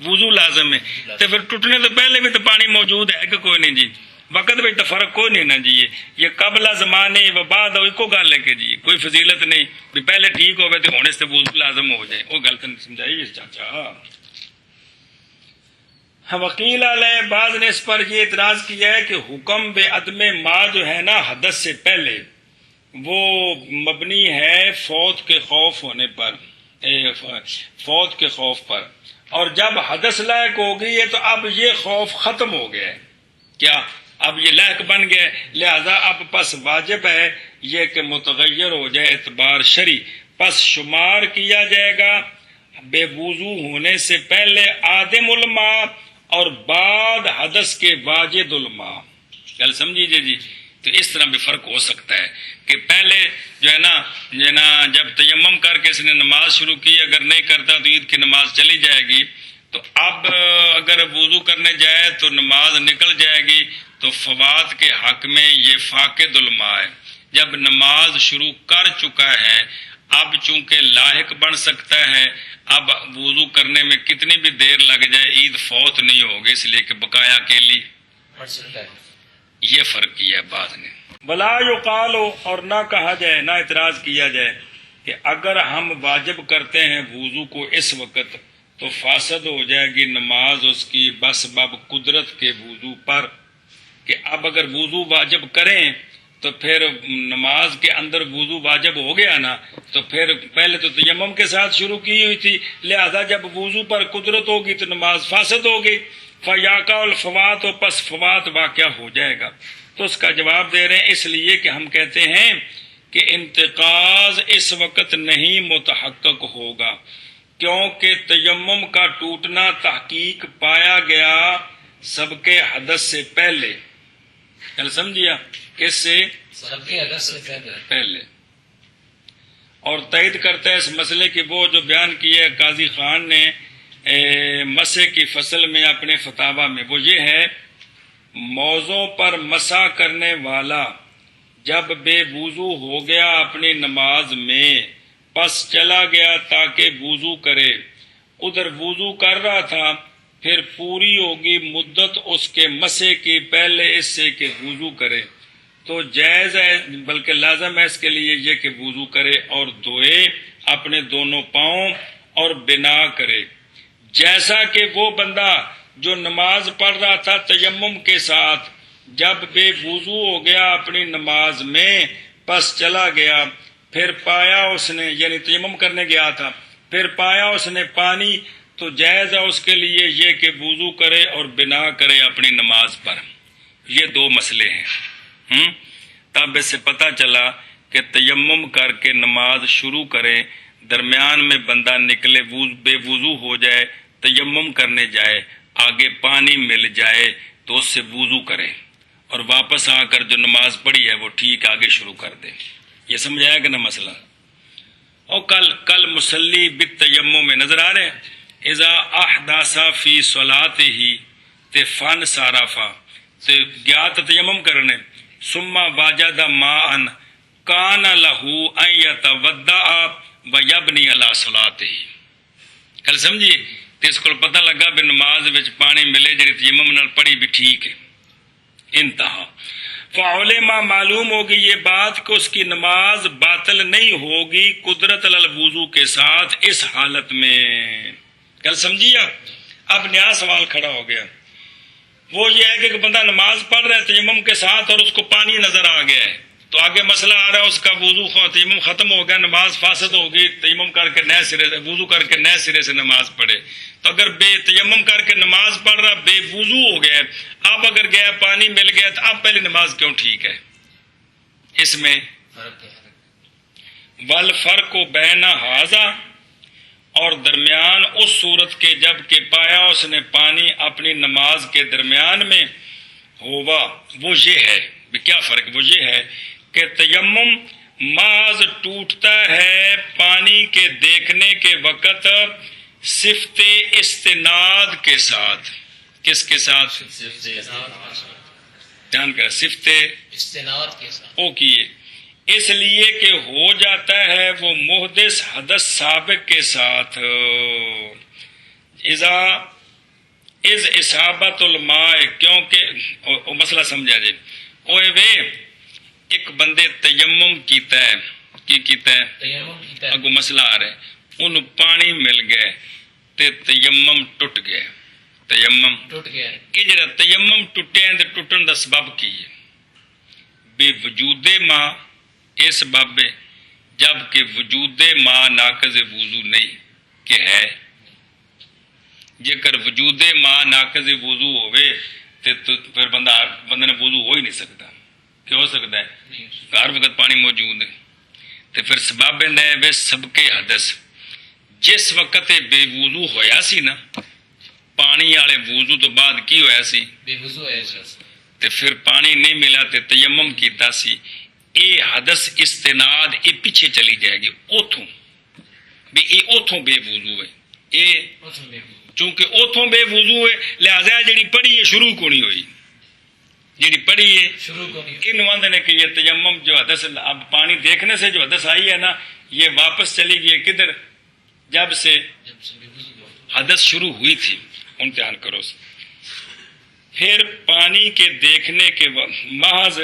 وضو لازم ہے, تو پھر ٹوٹنے تو پہلے بھی تو پانی موجود ہے کہ کوئی نہیں جی؟ وقت میں تو فرق کوئی نہیں نا جی. یہ قبل زمانے و بعد کو گل ہے کہ جی کوئی فضیلت نہیں بھی پہلے ٹھیک ہوئے تو ہونے سے وضو لازم ہو جائے. وہ گل تو سمجھائیے چاچا. وکیل علیہ بعض نے اس پر یہ اعتراض کیا ہے کہ حکم بے عدم ما جو ہے نا حدث سے پہلے وہ مبنی ہے فوت کے خوف ہونے پر، فوت کے خوف پر، اور جب حدث لائق ہو گئی ہے تو اب یہ خوف ختم ہو گیا ہے، کیا اب یہ لائق بن گیا، لہذا اب پس واجب ہے یہ کہ متغیر ہو جائے اعتبار شرعی، پس شمار کیا جائے گا بے وضو ہونے سے پہلے آدم الماء اور بعد حدث کے واجد الماء۔ گل سمجھیے جی، تو اس طرح بھی فرق ہو سکتا ہے کہ پہلے جو ہے نا جب تیمم کر کے اس نے نماز شروع کی، اگر نہیں کرتا تو عید کی نماز چلی جائے گی، تو اب اگر وضو کرنے جائے تو نماز نکل جائے گی، تو فوات کے حق میں یہ فاقد الماء ہے۔ جب نماز شروع کر چکا ہے، اب چونکہ لاحق بن سکتا ہے، اب وضو کرنے میں کتنی بھی دیر لگ جائے عید فوت نہیں ہوگی، اس لیے کہ بقایا اکیلی
پڑھ سکتا ہے۔
یہ فرق کیا ہے بعض نے۔ ولا یقال، اور نہ کہا جائے، نہ اعتراض کیا جائے کہ اگر ہم واجب کرتے ہیں وضو کو اس وقت تو فاسد ہو جائے گی نماز اس کی بسبب قدرت کے وضو پر، کہ اب اگر وضو واجب کریں تو پھر نماز کے اندر وضو واجب ہو گیا نا، تو پھر پہلے تو تیمم کے ساتھ شروع کی ہوئی تھی، لہذا جب وضو پر قدرت ہوگی تو نماز فاسد ہوگی، فیاقع الفوات، و پس فوات واقع ہو جائے گا۔ تو اس کا جواب دے رہے ہیں اس لیے کہ ہم کہتے ہیں کہ انتقاض اس وقت نہیں متحقق ہوگا، کیونکہ تیمم کا ٹوٹنا تحقیق پایا گیا سب کے حدث سے پہلے۔ کل سمجھیا؟ کس سے؟
سب کے حدث سے
پہلے۔ اور تائید کرتا ہے اس مسئلے کی وہ جو بیان کیا ہے قاضی خان نے مسح کی فصل میں اپنے فتاوی میں، وہ یہ ہے موضوع پر مسح کرنے والا جب بے وضو ہو گیا اپنی نماز میں، پس چلا گیا تاکہ وضو کرے، ادھر وضو کر رہا تھا، پھر پوری ہوگی مدت اس کے مسح کی پہلے اس سے کہ وضو کرے، تو جائز ہے بلکہ لازم ہے اس کے لیے یہ کہ وضو کرے اور دھوئے اپنے دونوں پاؤں اور بنا کرے، جیسا کہ وہ بندہ جو نماز پڑھ رہا تھا تیمم کے ساتھ جب بے وضو ہو گیا اپنی نماز میں، پس چلا گیا، پھر پایا اس نے، یعنی تیمم کرنے گیا تھا، پھر پایا اس نے پانی، تو جائز ہے اس کے لیے یہ کہ وضو کرے اور بنا کرے اپنی نماز پر۔ یہ دو مسئلے ہیں۔ تب اس سے پتہ چلا کہ تیمم کر کے نماز شروع کرے، درمیان میں بندہ نکلے بے وضو ہو جائے، تیمم کرنے جائے، آگے پانی مل جائے تو اس سے وضو کرے، اور واپس آ کر جو نماز پڑھی ہے وہ ٹھیک آگے شروع کر دے۔ یہ سمجھایا کہ نا مسئلہ؟ اور کل مسلی بالتیمم میں نظر آ رہے ہیں، اذا احدث فی صلاته تے فن صرفا، تے گیا تیمم کرنے، ثم وجد ماء کان له ان يتوضا ويبني على صلاته۔ کل سمجھیے؟ تے اس کو پتہ لگا بھی نماز وچ پانی ملے جڑی تیمم نال پڑھی بھی ٹھیک ہے، انتہا۔ فعلما، معلوم ہوگی یہ بات کہ اس کی نماز باطل نہیں ہوگی قدرت الوضو کے ساتھ اس حالت میں۔ کل سمجھیا؟ اب نیا سوال کھڑا ہو گیا، وہ یہ ہے کہ بندہ نماز پڑھ رہا ہے تیمم کے ساتھ اور اس کو پانی نظر آ گیا ہے، تو آگے مسئلہ آ رہا ہے اس کا وضو تیمم ختم ہو گیا، نماز فاسد ہوگی، تیمم کر کے نئے سرے سے وضو کر کے نئے سرے سے نماز پڑھے۔ تو اگر بے تیمم کر کے نماز پڑھ رہا بے وضو ہو گیا، اب اگر گیا پانی مل گیا تو اب پہلی نماز کیوں ٹھیک ہے؟ اس میں والفرق بین ھذا، اور درمیان اس صورت کے جب کہ پایا اس نے پانی اپنی نماز کے درمیان میں ہوا، وہ یہ ہے، کیا فرق؟ وہ یہ ہے کہ تیمم محض ٹوٹتا ہے پانی کے دیکھنے کے وقت صفت استناد کے ساتھ۔ کس کے ساتھ؟ دھیان کر، صفت
استناد کے ساتھ
او کیے، اس لیے کہ ہو جاتا ہے وہ محدث حدث سابق کے ساتھ۔ از اصابت الماء، کیونکہ مسئلہ سمجھا جائے، اوے وے ایک بندے تیمم کیتا ہے، کی کیتا ہے؟
تیمم کیتا ہے،
اگو مسئلہ آ رہا ہے، انہوں پانی مل گئے تے تیمم ٹوٹ گئے، تیمم
ٹوٹ گیا ہے۔
کہ جڑا تیمم ٹوٹے ہیں تے ٹوٹن دا سبب کی ہے؟ بے وجود ماں، اس باب جب کہ وجود ما ناقض وضو نہیں کہ ہے جے کر وجود ما ناقض وضو ہوئے تو پھر بندہ نے وضو ہو ہی نہیں سکتا کہ ہو سکتا ہے ہر وقت پانی موجود ہے تو پھر سبب ہے سب کے حدث جس وقت بے وضو ہویا سی نا پانی والے وضو تو بعد کی ہویا سی
بے وضو ہے
تے پھر پانی نہیں ملا تے تیمم کیتا سی اے حدث استناد اے پیچھے چلی جائے گی اوتھوں بھی اے اوتھوں بے وضو ہے اے چونکہ اوتھوں بے وضو ہے لہذا جڑی پڑھی ہے شروع کو نہیں ہوئی جڑی پڑھی ہے
شروع کو نہیں
ان وند نے کہ یہ تیمم جو حدث اب پانی دیکھنے سے جو حدث آئی ہے نا یہ واپس چلی گئی کدھر جب سے حدث شروع ہوئی تھی امتحان کرو پھر پانی کے دیکھنے کے محض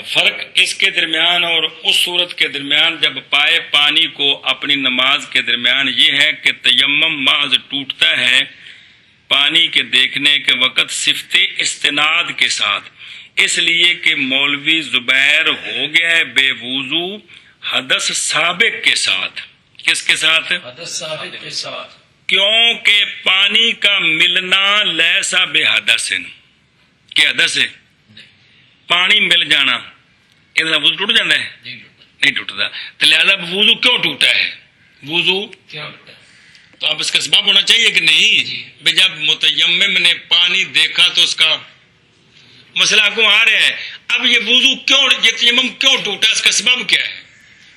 فرق اس کے درمیان اور اس صورت کے درمیان جب پائے پانی کو اپنی نماز کے درمیان یہ ہے کہ تیمم محض ٹوٹتا ہے پانی کے دیکھنے کے وقت صفت استناد کے ساتھ اس لیے کہ مولوی زبیر ہو گیا ہے بے وضو حدث سابق کے ساتھ کس کے ساتھ
حدث سابق کے ساتھ
کیونکہ پانی کا ملنا لیسا بے حدث کہ حدث ہے پانی مل جانا یہ وضو ٹوٹ جاتا ہے نہیں ٹوٹتا تو لہذا وضو کیوں ٹوٹا ہے وضو
کیوں
تو اب اس کا سبب ہونا چاہیے کہ نہیں بھئی جب متیمم نے پانی دیکھا تو اس کا مسئلہ کیوں آ رہا ہے اب یہ وضو کیوں یہ تیمم کیوں ٹوٹا اس کا سبب کیا ہے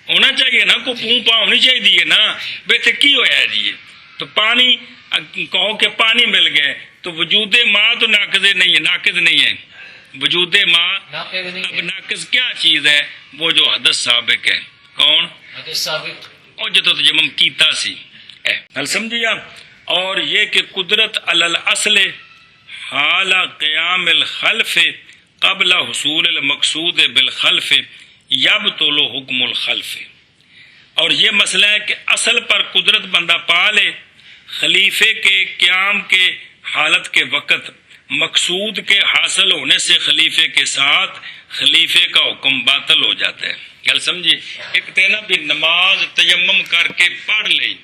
ہونا چاہیے نا کو پوں پا ہونی چاہیے نا بے تو کی ہویا جی تو پانی کہو کہ پانی مل گئے تو وجود ماں تو ناقض نہیں ہے ناقض نہیں ہے وجود ماں اب ناقض کیا چیز ہے وہ جو حدث سابق ہے کون
حدث سابق
اور جو تو تیمم کیتا سی حل سمجھے آپ اور یہ کہ قدرت علی الاصل حال قیام الخلف قبل حصول المقصود بالخلف یبطل حکم الخلف اور یہ مسئلہ ہے کہ اصل پر قدرت بندہ پا لے خلیفے کے قیام کے حالت کے وقت مقصود کے حاصل ہونے سے خلیفے کے ساتھ خلیفے کا حکم باطل ہو جاتا ہے کیا سمجھے ایک تینا بھی نماز تیمم کر کے پڑھ لئی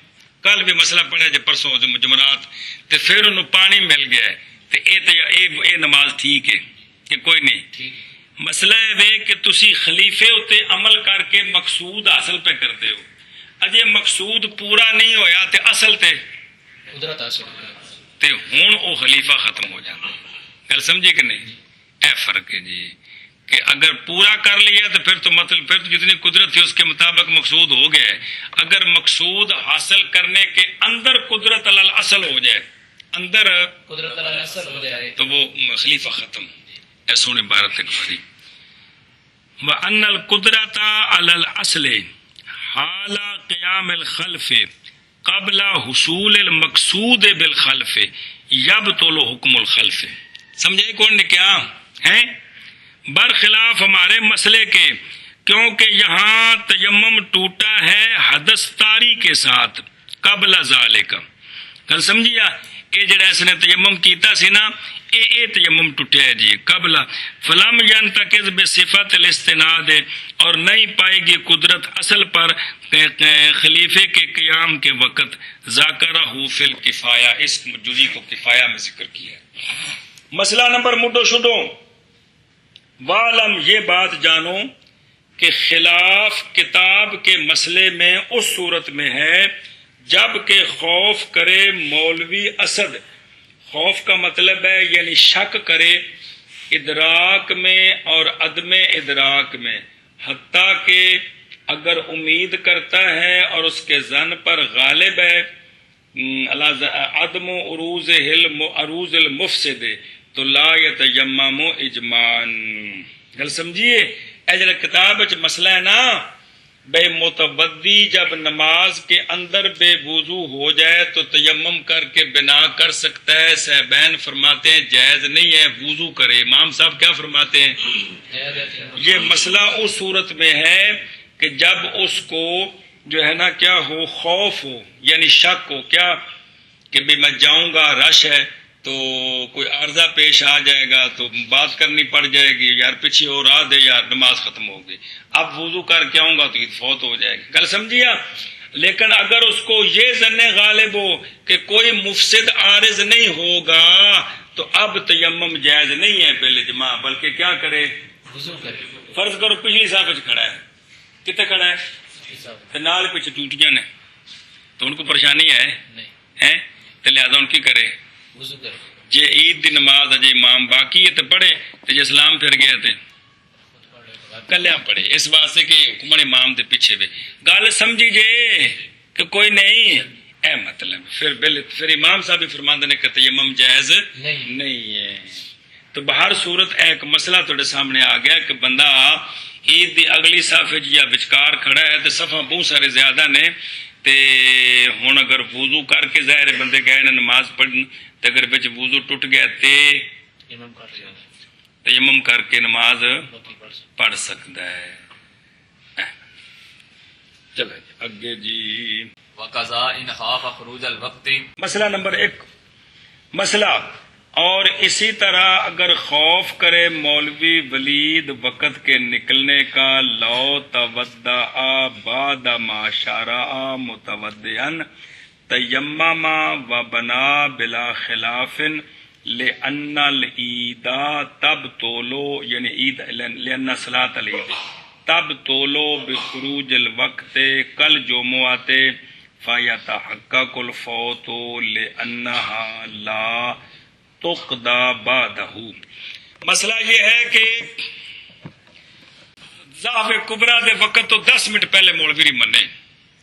کل بھی مسئلہ پڑھا جب پرسوں جمعرات تو پھر انہوں پانی مل گیا تو اے نماز ٹھیک ہے کہ کوئی نہیں مسئلہ ہے کہ تسی خلیفے ہوتے عمل کر کے مقصود حاصل پہ کرتے ہو اجے مقصود پورا نہیں ہویا تے اصل تے
قدرت حاصل
تے ہون او خلیفہ ختم ہو جاتا گل سمجھے کہ نہیں اے فرق ہے جی کہ اگر پورا کر لیا تو پھر تو مطلب پھر تو جتنی قدرت تھی اس کے مطابق مقصود ہو گیا ہے اگر مقصود حاصل کرنے کے اندر قدرت علی الاصل ہو جائے اندر
قدرت علی الاصل ہو جائے
تو وہ خلیفہ ختم اے سونے عبارت ایک باری وَأَنَّ الْقُدْرَةَ عَلَى الْأَصْلِ حَالَ قِيَامِ الْخَلْفِ قَبْلَ حُصُولِ الْمَقْصُودِ بِالْخَلْفِ يَبْطُلُ حُکْمُ الْخَلْفِ سمجھے کون نے کیا ہے برخلاف ہمارے مسئلے کے کیونکہ یہاں تیمم ٹوٹا ہے حدث طاری کے ساتھ قبل ذالک کل سمجھیا اے جڑا اس نے تیمم کیتا سی نا اے تیمم ٹوٹیا ہے جی قبل فلم ینتقض بصفت الاستناد اور نہیں پائے گی قدرت اصل پر خلیفے کے قیام کے وقت ذاکرہ فی الکفایہ اس جزی کو کفایہ میں ذکر کیا ہے مسئلہ نمبر مڈو شڈو وعلم یہ بات جانو کہ خلاف کتاب کے مسئلے میں اس صورت میں ہے جب کہ خوف کرے مولوی اسد خوف کا مطلب ہے یعنی شک کرے ادراک میں اور عدم ادراک میں حتیٰ کہ اگر امید کرتا ہے اور اس کے ظن پر غالب ہے عدم عروض المفسد تو لا یتیمم اجماعاً گل سمجھیے اے جڑا کتاب وچ مسئلہ ہے نا بے متودی جب نماز کے اندر بے وضو ہو جائے تو تیمم کر کے بنا کر سکتا ہے صاحبین فرماتے ہیں جائز نہیں ہے وضو کرے امام صاحب کیا فرماتے ہیں یہ مسئلہ اس صورت میں ہے کہ جب اس کو جو ہے نا کیا ہو خوف ہو یعنی شک ہو کیا کہ بھی میں جاؤں گا رش ہے تو کوئی عارضہ پیش آ جائے گا تو بات کرنی پڑ جائے گی، یار پیچھے ہو رہا دے یار، نماز ختم ہو گئی، اب وضو کر کے آؤں گا تو عید فوت ہو جائے گی، گل سمجھیا؟ لیکن اگر اس کو یہ ظن غالب ہو کہ کوئی مفسد عارض نہیں ہوگا تو اب تیمم جائز نہیں ہے بالاجماع، بلکہ کیا کرے؟
وضو کرے.
فرض کرو پچھلی صاحب کھڑا ہے، کتنے کھڑا ہے؟ نال پیچھے ٹوٹیاں نے تو ان کو پریشانی ہے تو لہذا ان کی کرے
وضو کرے.
جی عید دی نماز اجے امام باقی ہے تو پڑھے، تو جی اسلام پھر گیا تو کلیا پڑھے، اس واسطے کہ حکمن امام دے پیچھے بھی گل سمجھی جے کہ کوئی نہیں اے مطلب پھر امام صاحب بھی فرماندے نے کہ تیمم جائز نہیں ہے. تو بہر صورت ایک مسئلہ تھوڑے سامنے آ گیا کہ بندہ عید دی اگلی صف یا وچکار کھڑا ہے تو صفاں بہت سارے زیادہ نے، تے ہن اگر وضو کر کے ظاہر بندے گئے نا نماز پڑھن، تے اگر بچ وضو ٹوٹ گیا تے تیمم کر کے نماز پڑھ سکتا ہے. چلو اگے جی.
وقضاء ان خاف خروج الوقت.
مسئلہ نمبر 1 مسئلہ، اور اسی طرح اگر خوف کرے مولوی ولید وقت کے نکلنے کا، لو تودع بعد ما شرع متودعا تیمم و بنا بلا خلاف لأن العید تبطل، یعنی عید لأن صلاة العید تبطل بخروج الوقت کالجمعۃ فیتحقق الفوت لأنها لا تقضى بعدہ. مسئلہ یہ ہے کہ ضعف کبریٰ دے وقت تو 10 منٹ پہلے مولوی منے،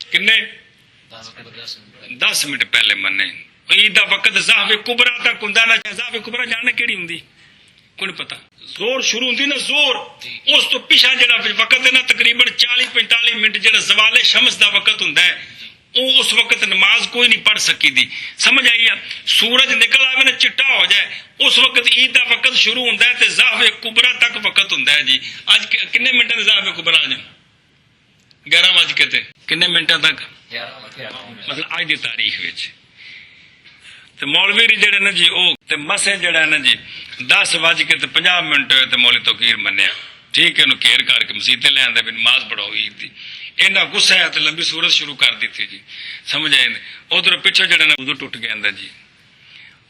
کنے 10 منٹ پہلے منے. عید دا وقت ضعف کبریٰ تک ہوندا نہ، ضعف کبریٰ جاننے کیڑی ہوندی؟ کوئی نہیں پتہ. زور شروع ہوندی نا زور، اس تو پیچھا جڑا وقت ہے نا تقریباً 40-45 منٹ جڑا زوال شمس دا وقت ہوندا ہے، وہ اس وقت نماز کوئی نہیں پڑھ سکی دی. سمجھ آئی؟ سورج نکل آوے نا چٹا ہو جائے اس وقت عید دا وقت شروع ہوندا ہے تے ضعف کبریٰ تک وقت ہوندا ہے. جی اج کنے منٹاں دے ضعف کبریٰ نے 11 بج کے تے کنے منٹاں تک، مطلب اج دی تاریخ وچ تے مولوی جڑے نا جی او تے مسے جڑا ہے نا جی 10 بج کے تے 50 منٹ ہوئے تے مولوی توقیر منیا، ٹھیک ہے، انہوں گھیر کر کے مسیتے لے آندا بھی نماز پڑھو عید دی. اینا غصہ ہے تو لمبی سورت شروع کر دیتی جی. سمجھ آئے؟ ادھر پیچھے جڑا نا وضو ٹوٹ گیا جی.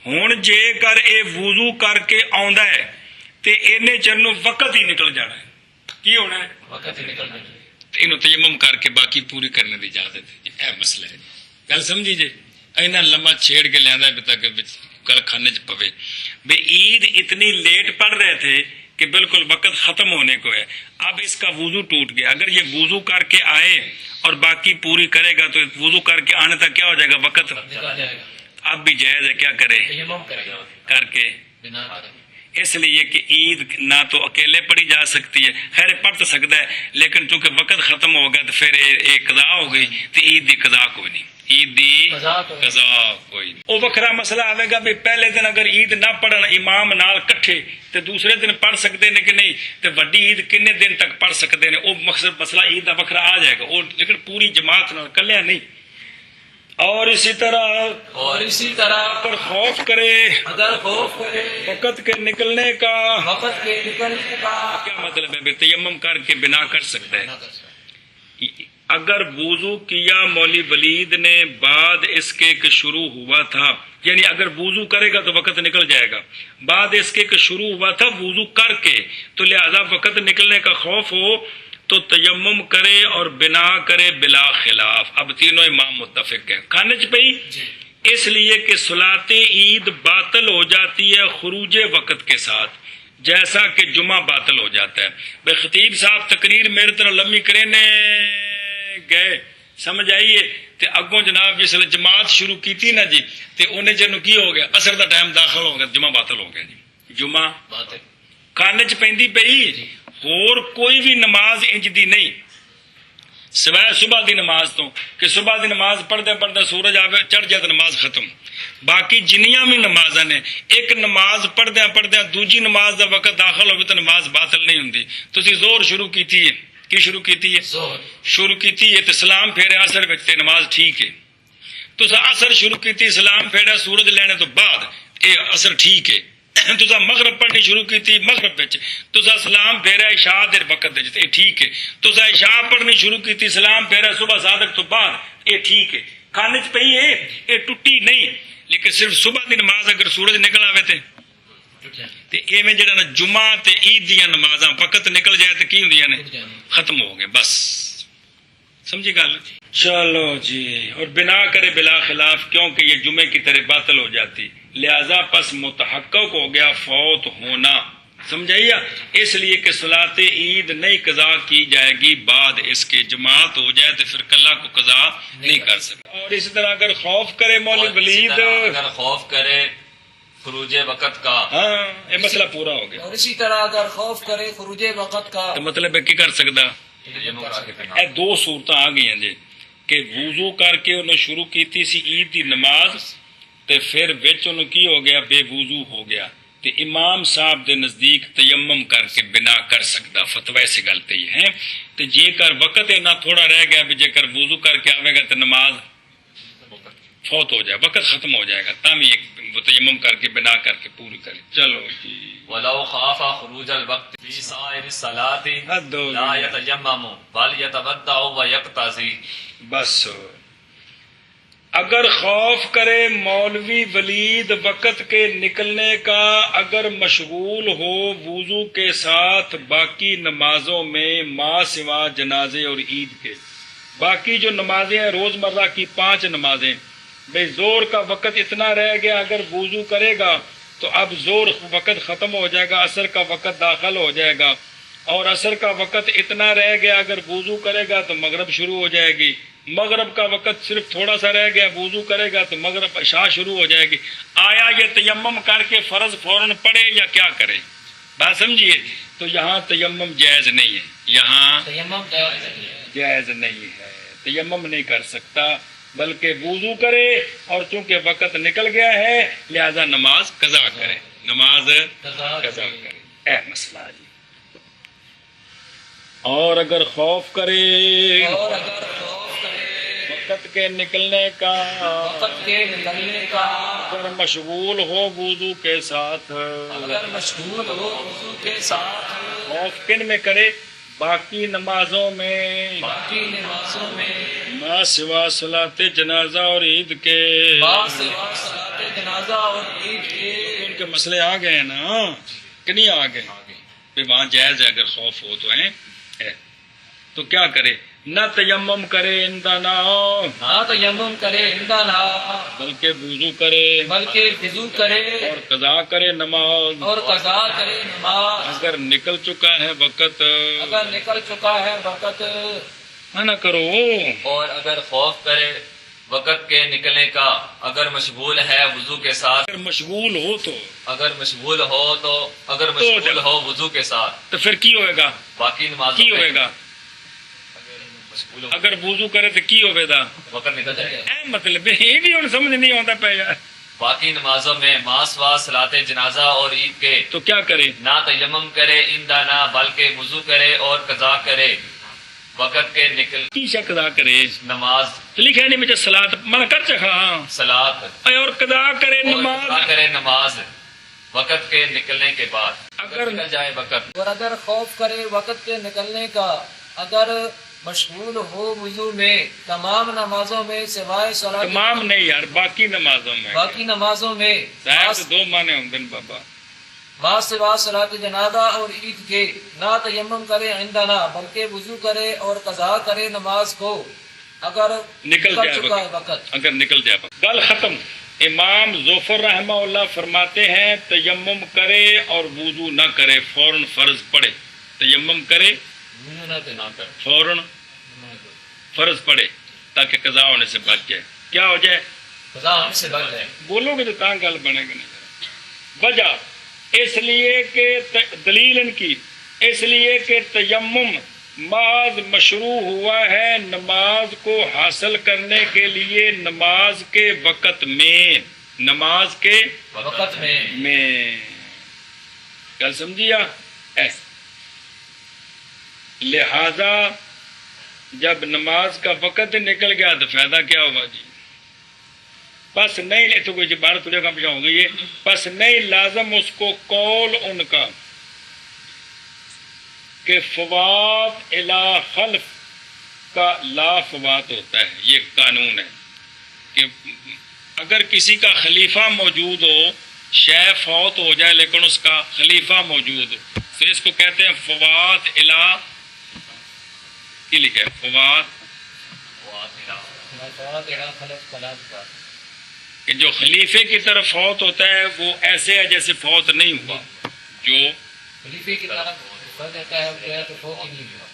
ہن جے کر اے وضو کر کے آندا ہے تے اینے چرنوں وقت ہی نکل جانا ہے، کی ہونا ہے؟
وقت ہی نکل جانا.
انہوں تیمم کر کے باقی پوری کرنے دی اجازت ہے جی. اے مسئلہ ہے گل سمجھی جی. اینا لمبا چھیڑ کے لیندا ہے تاکہ گل کھانے چ پوے. بے عید اتنی لیٹ پڑھ رہے تھے کہ بالکل وقت ختم ہونے کو ہے، اب اس کا وضو ٹوٹ گیا. اگر یہ وضو کر کے آئے اور باقی پوری کرے گا تو وضو کر کے آنے تک کیا ہو جائے گا؟ وقت
نکل جائے گا.
اب بھی جائز ہے کیا کرے؟
تیمم کرے گا
کر کے.
بنا کرے.
اس لیے کہ عید نہ تو اکیلے پڑھی جا سکتی ہے، خیر پڑھ تو سکتا ہے لیکن چونکہ وقت ختم ہو گیا تو پھر ایک قضا ہو گئی تو عید دی قضا کوئی نہیں، عید دی قضا کوئی نہیں. وہ وکھرا مسئلہ آئے گا بھی پہلے دن اگر عید نہ پڑھن امام نال کٹھے تو دوسرے دن پڑھ سکتے ہیں کہ نہیں، تو وڈی عید کنے دن تک پڑھ سکتے ہیں، وہ مقصد مسئلہ عید دا وکھرا آ جائے گا، وہ لیکن پوری جماعت نال کلیا نہیں. اور اسی طرح پر خوف کرے
اگر خوف کرے
وقت کے نکلنے کا،
وقت کے نکلنے کا،
کیا مطلب ہے؟ تیمم کر کے بنا کر سکتا ہے. اگر وضو کیا مولوی ولید نے بعد اس کے کہ شروع ہوا تھا، یعنی اگر وضو کرے گا تو وقت نکل جائے گا، بعد اس کے کہ شروع ہوا تھا وضو کر کے، تو لہذا وقت نکلنے کا خوف ہو تو تیمم کرے اور بنا کرے بلا خلاف. اب تینوں امام متفق ہیں. کھانے چ پئی اس لیے کہ صلاۃ عید باطل ہو جاتی ہے خروج وقت کے ساتھ، جیسا کہ جمعہ باطل ہو جاتا ہے. بے خطیب صاحب تقریر میرے طرح لمبی کرنے گئے، سمجھ آئیے، تے اگوں جناب جس نے جماعت شروع کی تھی نا جی، تے انہیں جنوں کی ہو گیا؟ اثر دا ٹائم داخل ہو گیا، جمعہ باطل ہو گیا جی. جمعہ کھانے چ پیندی پئی، اور کوئی بھی نماز انج دی نہیں سوائے صبح دی نماز تو، کہ صبح دی نماز پڑھدے پڑھدے سورج آوے چڑھ جائے تو نماز ختم. باقی جنیاں بھی نمازاں نے، ایک نماز پڑھدے پڑھدے دوجی نماز دا وقت داخل ہوئے تو نماز باطل نہیں ہوندی. تسی زور شروع کیتی ہے، کی شروع کیتی ہے؟ شروع کیتی ہے تو سلام پھیرے عصر وچ تے نماز ٹھیک ہے. تسا عصر شروع کیتی، سلام پھیرا سورج لینے تو بعد، یہ اثر ٹھیک ہے تسا مغرب پڑھنی شروع کی تھی مغرب وچ تسا سلام پھیرا عشاء دے وقت وچ یہ ٹھیک ہے تسا عشاء پڑھنی شروع کی تھی سلام پھیرا صبح صادق تو بعد یہ ٹھیک ہے کھانے چ پئی ہے یہ ٹوٹی نہیں لیکن صرف صبح دی نماز اگر سورج نکل آوے تے ایویں جڑا نا جمعہ تے عید دیاں نمازاں وقت نکل جائے تے کی ہوندیاں نے ختم ہو گئے بس سمجھی گل چلو جی اور بنا کرے بلا خلاف کیونکہ یہ جمعے کی طرح باطل ہو جاتی لہذا پس متحقق ہو گیا فوت ہونا سمجھائیا اس لیے کہ صلاۃ عید نہیں قضا کی جائے گی بعد اس کے جماعت ہو جائے تو پھر کلہ کو قضا نہیں کر سکتا اور اسی طرح اگر خوف کرے مولوی ولید
اگر خوف کرے خروج وقت کا
ہاں یہ مسئلہ پورا ہو گیا
اور اسی طرح اگر خوف کرے خروج وقت کا
تو مطلب ہے کی کر سکتا اے دو صورتیں آ گئی ہیں جی کہ وضو کر کے انہیں شروع کی سی عید دی نماز تے پھر وچ انہوں کی ہو گیا بے وضو ہو گیا تے امام صاحب دے نزدیک تیمم کر کے بنا کر سکتا فتوی سے گلتے ہی ہیں تے جے کر وقت نہ تھوڑا رہ گیا بھی جے کر وضو کر کے آوے گا تے نماز فوت ہو جائے وقت ختم ہو جائے گا تاہم ایک تیمم کر کے بنا کر کے پوری کرے چلو جی
ولو خاف خروج الوقت فی سائر الصلاۃ لا یتیمم بل یتودع ویقتضی
بس اگر خوف کرے مولوی ولید وقت کے نکلنے کا اگر مشغول ہو وضو کے ساتھ باقی نمازوں میں ما سوا جنازے اور عید کے باقی جو نمازیں ہیں روزمرہ کی 5 نمازیں بھئی زور کا وقت اتنا رہ گیا اگر وضو کرے گا تو اب زور وقت ختم ہو جائے گا عصر کا وقت داخل ہو جائے گا اور عصر کا وقت اتنا رہ گیا اگر وضو کرے گا تو مغرب شروع ہو جائے گی مغرب کا وقت صرف تھوڑا سا رہ گیا وضو کرے گا تو مغرب عشاء شروع ہو جائے گی آیا یہ تیمم کر کے فرض فوراً پڑھے یا کیا کرے بات سمجھیے تو یہاں تیمم جائز نہیں ہے یہاں
تیمم
جائز نہیں ہے تیمم نہیں کر سکتا بلکہ وضو کرے اور چونکہ وقت نکل گیا ہے لہذا نماز قضا کرے نماز قضا کرے اے مسئلہ جی اور اگر خوف کرے
اور اگر خوف کرے
وقت کے نکلنے کا
وقت کے نکلنے کا
اگر مشغول ہو وضو کے ساتھ
اگر مشغول ہو وضو کے ساتھ
خوف کن میں کرے باقی نمازوں میں
باقی نمازوں میں
ما سوا صلاۃ جنازہ اور عید کے
بعض سوا صلاۃ جنازہ اور عید کے
ان کے مسئلے آ گئے ہیں نا کہ نہیں آ گئے بھی وہاں جائز ہے اگر خوف ہو تو ہے تو کیا کرے نہ تیمم کرے اندنا
نہ تیمم کرے اندنا
بلکہ وضو کرے
بلکہ وضو کرے
اور قضا کرے نماز
اور قضا کرے نماز
اگر نکل چکا ہے وقت
اگر نکل چکا ہے وقت
نہ کرو
اور اگر خوف کرے وقت کے نکلنے کا اگر مشغول ہے وضو کے ساتھ
اگر مشغول ہو تو
اگر مشغول ہو تو اگر مشغول ہو وضو کے ساتھ
تو پھر کی ہوئے گا
باقی نماز
کی ہوئے گا
مشغول ہو
اگر وضو کرے تو کی ہوئے گا
وقت نکل جائے گا
مطلب یہ بھی ہوں سمجھ نہیں آتا پہ یار
باقی نمازوں میں ماس وا صلاۃ جنازہ اور عید کے
تو کیا کرے
نہ تیمم کرے اندنا بلکہ وضو کرے اور قضا کرے وقت کے نکل
کی شک قضا کرے
نماز
تو لکھا نہیں مجھے سلاد من کر چکا
صلاۃ
اور قضا کرے
اور قضا
نماز
کرے نماز وقت کے نکلنے کے بعد
اگر
نکل جائے وقت
اور اگر خوف کرے وقت کے نکلنے کا اگر مشغول ہو وضو میں تمام نمازوں میں سوائے صلاۃ
تمام نہیں یار باقی نمازوں میں
باقی نمازوں میں
شاید 2 معنی ہوں گے بابا
ما سوا صلاۃ جنازہ اور عید کے نہ تیمم کرے عندنا بلکہ وضو کرے اور قضا کرے نماز کو اگر
نکل جائے
چکا ہے وقت
اگر نکل جائے وقت گل ختم امام ظفر رحمہ اللہ فرماتے ہیں تیمم کرے اور وضو نہ کرے فوراً فرض پڑے تیمم کرے فوراً فرض پڑے تاکہ قضا ہونے سے بچ جائے کیا ہو جائے
قضا ہونے سے بچ جائے
بولو گے تو تاں گل بنے گا نہیں وجہ اس لیے کہ دلیل ان کی اس لیے کہ تیمم محض مشروع ہوا ہے نماز کو حاصل کرنے کے لیے نماز کے وقت میں نماز کے
وقت میں
گل سمجھیا ایسا لہذا جب نماز کا وقت نکل گیا تو فائدہ کیا ہوا جی پس نہیں تو کوئی عبارت تجھے کم ہو گئی ہے، پس نہیں لازم اس کو قول ان کا کہ فوات الی خلف کا لا فوات ہوتا ہے. یہ قانون ہے کہ اگر کسی کا خلیفہ موجود ہو، شے فوت ہو جائے لیکن اس کا خلیفہ موجود ہو، تو اس کو کہتے ہیں فوات الی، کی لکھا ہے فوات، کہ جو خلیفے کی طرف فوت ہوتا ہے وہ ایسے ہے جیسے فوت نہیں ہوا. جو
خلیفے کی طرف کر دیتا ہے وہ جو ہے تو فوت ہی نہیں ہوا.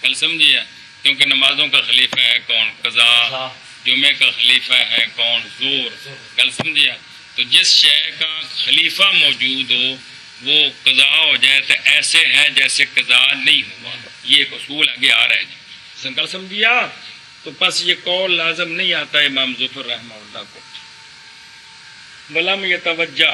کل سمجھیے، کیونکہ نمازوں کا خلیفہ ہے کون؟ قضا. جمعے کا خلیفہ ہے کون؟ زور. کل سمجھیے، تو جس شے کا خلیفہ موجود ہو وہ قضا ہو جائے تو ایسے ہے جیسے قضا نہیں ہوا. یہ ایک اصول آگے آ رہا ہے جی. کل سمجھیا، تو پس یہ قول لازم نہیں آتا امام ظفر رحمہ اللہ کو. ولم یتوجہ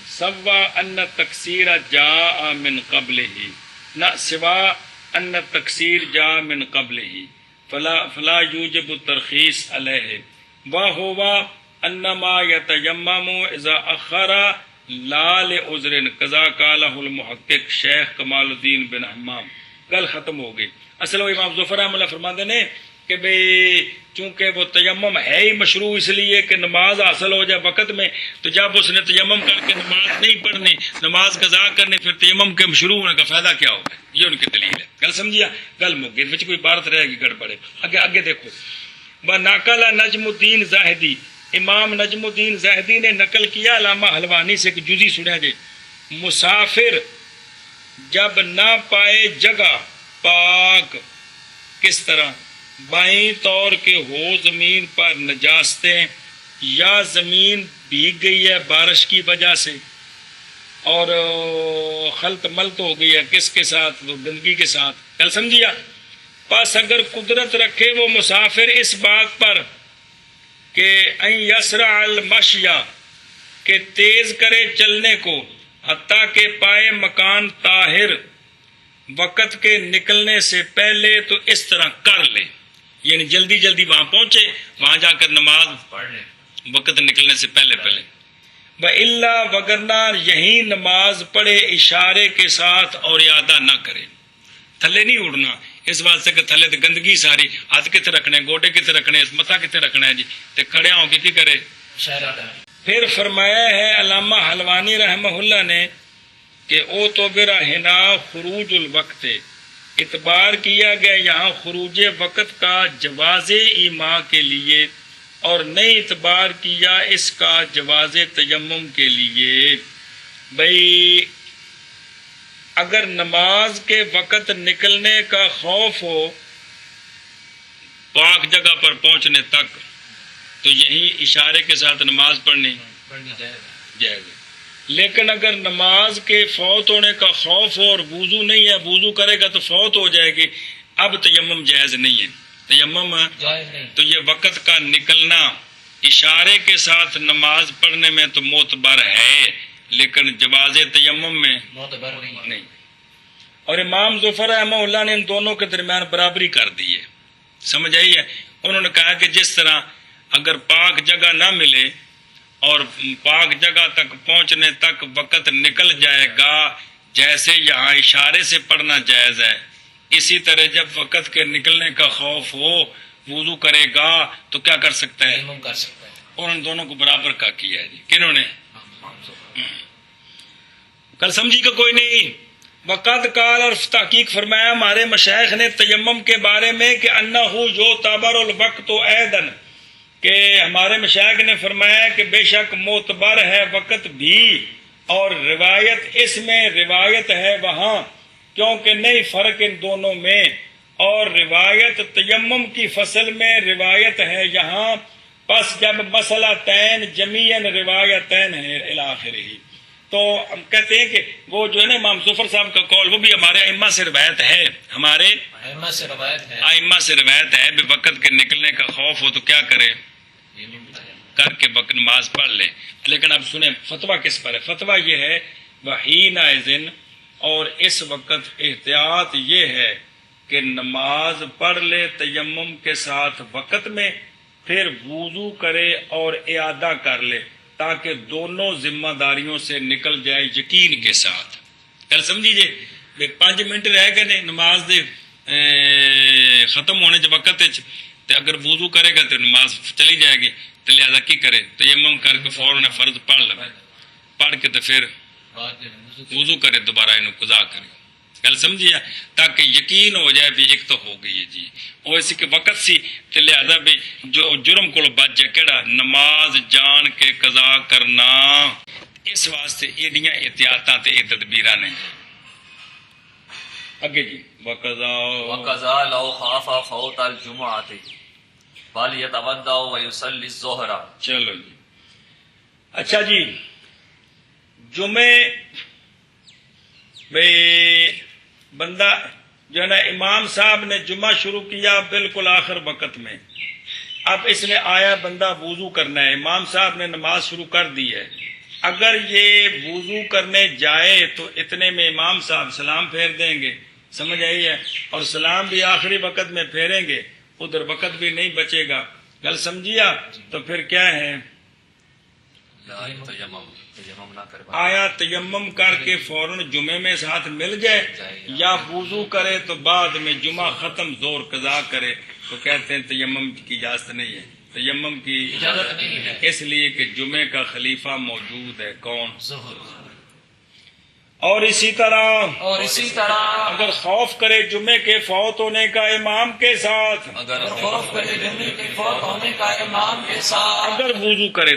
سوا ان تکسیر جاء من قبلہ، نہ سوا ان تکسیر جاء من قبلہ فلا یوجب الترخیص علیہ وہو انما یتیمم اذا اخر لا لعذر قضا قالہ المحقق شیخ کمال الدین بن حمام. کل ختم ہو گئی. اصل وہ امام ظفر رحمہ اللہ فرماتے ہیں کہ بھئی چونکہ وہ تیمم ہے ہی مشروع اس لیے کہ نماز حاصل ہو جائے وقت میں، تو جب اس نے تیمم کر کے نماز نہیں پڑھنی، نماز قضا کرنی، پھر تیمم کے مشروع ہونے کا فائدہ کیا ہوگا؟ یہ ان کی دلیل ہے. کل سمجھیا؟ کل موگی وچ کوئی بات رہے گی گڑبڑے. آگے دیکھو. ناقل نجم الدین زاہدی، امام نجم الدین زاہدی نے نقل کیا علامہ حلوانی سے، کہ جزی سنیا جائے، مسافر جب نہ پائے جگہ پاک، کس طرح؟ بائیں طور کے ہو زمین پر نجاستیں، یا زمین بھیگ گئی ہے بارش کی وجہ سے اور خلط ملط ہو گئی ہے کس کے ساتھ؟ وہ گندگی کے ساتھ. کل سمجھیا؟ پس اگر قدرت رکھے وہ مسافر اس بات پر کہ ان یسرع المشی، کہ تیز کرے چلنے کو، حتیٰ کہ پائے مکان طاہر وقت کے نکلنے سے پہلے، تو اس طرح کر لے، یعنی جلدی جلدی وہاں پہنچے، وہاں جا کر نماز پڑھ لے وقت نکلنے سے پہلے. وَإِلَّا وگرنہ یہی نماز پڑھے اشارے کے ساتھ اور اعادہ نہ کرے. تھلے نہیں اڑنا اس واسطے کہ تھلے تو گندگی ساری، ہاتھ کتنے رکھنے، گوڈے کتنے رکھنے، متھا کتنے رکھنا ہے جی، تے کھڑے ہو کے کی کرے؟ پھر فرمایا ہے علامہ حلوانی رحمہ اللہ نے کہ او تو برا ہنا خروج الوقت، اعتبار کیا گیا یہاں خروج وقت کا جواز ایما کے لیے، اور نہیں اعتبار کیا اس کا جواز تیمم کے لیے. بھئی اگر نماز کے وقت نکلنے کا خوف ہو پاک جگہ پر پہنچنے تک، تو یہی اشارے کے ساتھ نماز پڑھنی جائز. لیکن اگر نماز کے فوت ہونے کا خوف ہو اور وضو نہیں ہے، وضو کرے گا تو فوت ہو جائے گی، اب تیمم جائز نہیں ہے. تیمم تو یہ وقت کا نکلنا اشارے کے ساتھ نماز پڑھنے میں تو معتبر ہے، لیکن جواز تیمم میں معتبر نہیں. اور امام ظفر رحمہ اللہ نے ان دونوں کے درمیان برابری کر دی ہے. سمجھ آئی ہے؟ انہوں نے کہا کہ جس طرح اگر پاک جگہ نہ ملے اور پاک جگہ تک پہنچنے تک وقت نکل جائے گا، جیسے یہاں اشارے سے پڑھنا جائز ہے، اسی طرح جب وقت کے نکلنے کا خوف ہو وضو کرے گا تو کیا کر سکتا ہے؟ اور ان دونوں کو برابر کا کیا ہے. کنہوں نے؟ کل سمجھی کا کوئی نہیں. وقت کال اور تحقیق فرمایا ہمارے مشائخ نے تیمم کے بارے میں کہ انہو یعتبر الوقت ایضاً، کہ ہمارے مشائخ نے فرمایا کہ بے شک معتبر ہے وقت بھی، اور روایت اس میں روایت ہے وہاں، کیونکہ نہیں فرق ان دونوں میں، اور روایت تیمم کی فصل میں روایت ہے یہاں. پس جب مسئلہ تین جمیعاً روایتین ہے الاخر ہی، تو ہم کہتے ہیں کہ وہ جو ہے نا امام ظفر صاحب کا قول وہ بھی ہمارے ائمہ سے روایت ہے، ہمارے ائمہ سے روایت ہے. بے وقت کے نکلنے کا خوف ہو تو کیا کرے؟ کر کے وقت نماز پڑھ لے. لیکن اب سنیں فتویٰ کس پر ہے؟ فتویٰ یہ ہے وحینئذ، اور اس وقت احتیاط یہ ہے کہ نماز پڑھ لے تیمم کے ساتھ وقت میں، پھر وضو کرے اور اعادہ کر لے تاکہ دونوں ذمہ داریوں سے نکل جائے یقین کے ساتھ. گل سمجھیے 5 منٹ رہ گئے نے نماز دے ختم ہونے کے وقت تے اگر وضو کرے گا تو نماز چلی جائے گی. تو لہذا کی کرے تیمم کر کے فوراً فرض پڑھ لے, پڑھ کے تو پھر وضو کرے دوبارہ انہوں قضا کرے. گل سمجھیا تاکہ یقین ہو جائے بھی ایک تو ہو گئی ہے جی اور اسی کے وقت سی تو لہذا بھی جو جرم کو بچ جائے کہڑا نماز جان کے قضا کرنا. اس واسطے ایڈیاں احتیاطاں تے یہ تدبیراں نے. اگے جی
وقضا لو خاف فوت الجمعۃ فلیتوضأ ویصلی الظہر.
چلو جی اچھا جی جمعے بھئی بندہ جو ہے نا امام صاحب نے جمعہ شروع کیا بالکل آخر وقت میں, اب اس میں آیا بندہ وضو کرنا ہے, امام صاحب نے نماز شروع کر دی ہے. اگر یہ وضو کرنے جائے تو اتنے میں امام صاحب سلام پھیر دیں گے, سمجھ آئی ہے, اور سلام بھی آخری وقت میں پھیریں گے, ادھر وقت بھی نہیں بچے گا. گل سمجھیا تو پھر کیا ہے
تیمم نہ کر
آیا تیمم کر کے فوراً جمعے میں ساتھ مل جائے یا وضو کرے تو بعد میں جمعہ ختم زور قضا کرے. تو کہتے ہیں تیمم کی اجازت نہیں ہے, تیمم کی
اجازت نہیں ہے
اس لیے کہ جمعے کا خلیفہ موجود ہے کون اور اسی طرح اگر خوف کرے جمعے کے فوت ہونے کا امام کے ساتھ,
اگر
خوف کرے جمعے کے فوت ہونے کا امام کے ساتھ,
اگر وضو کرے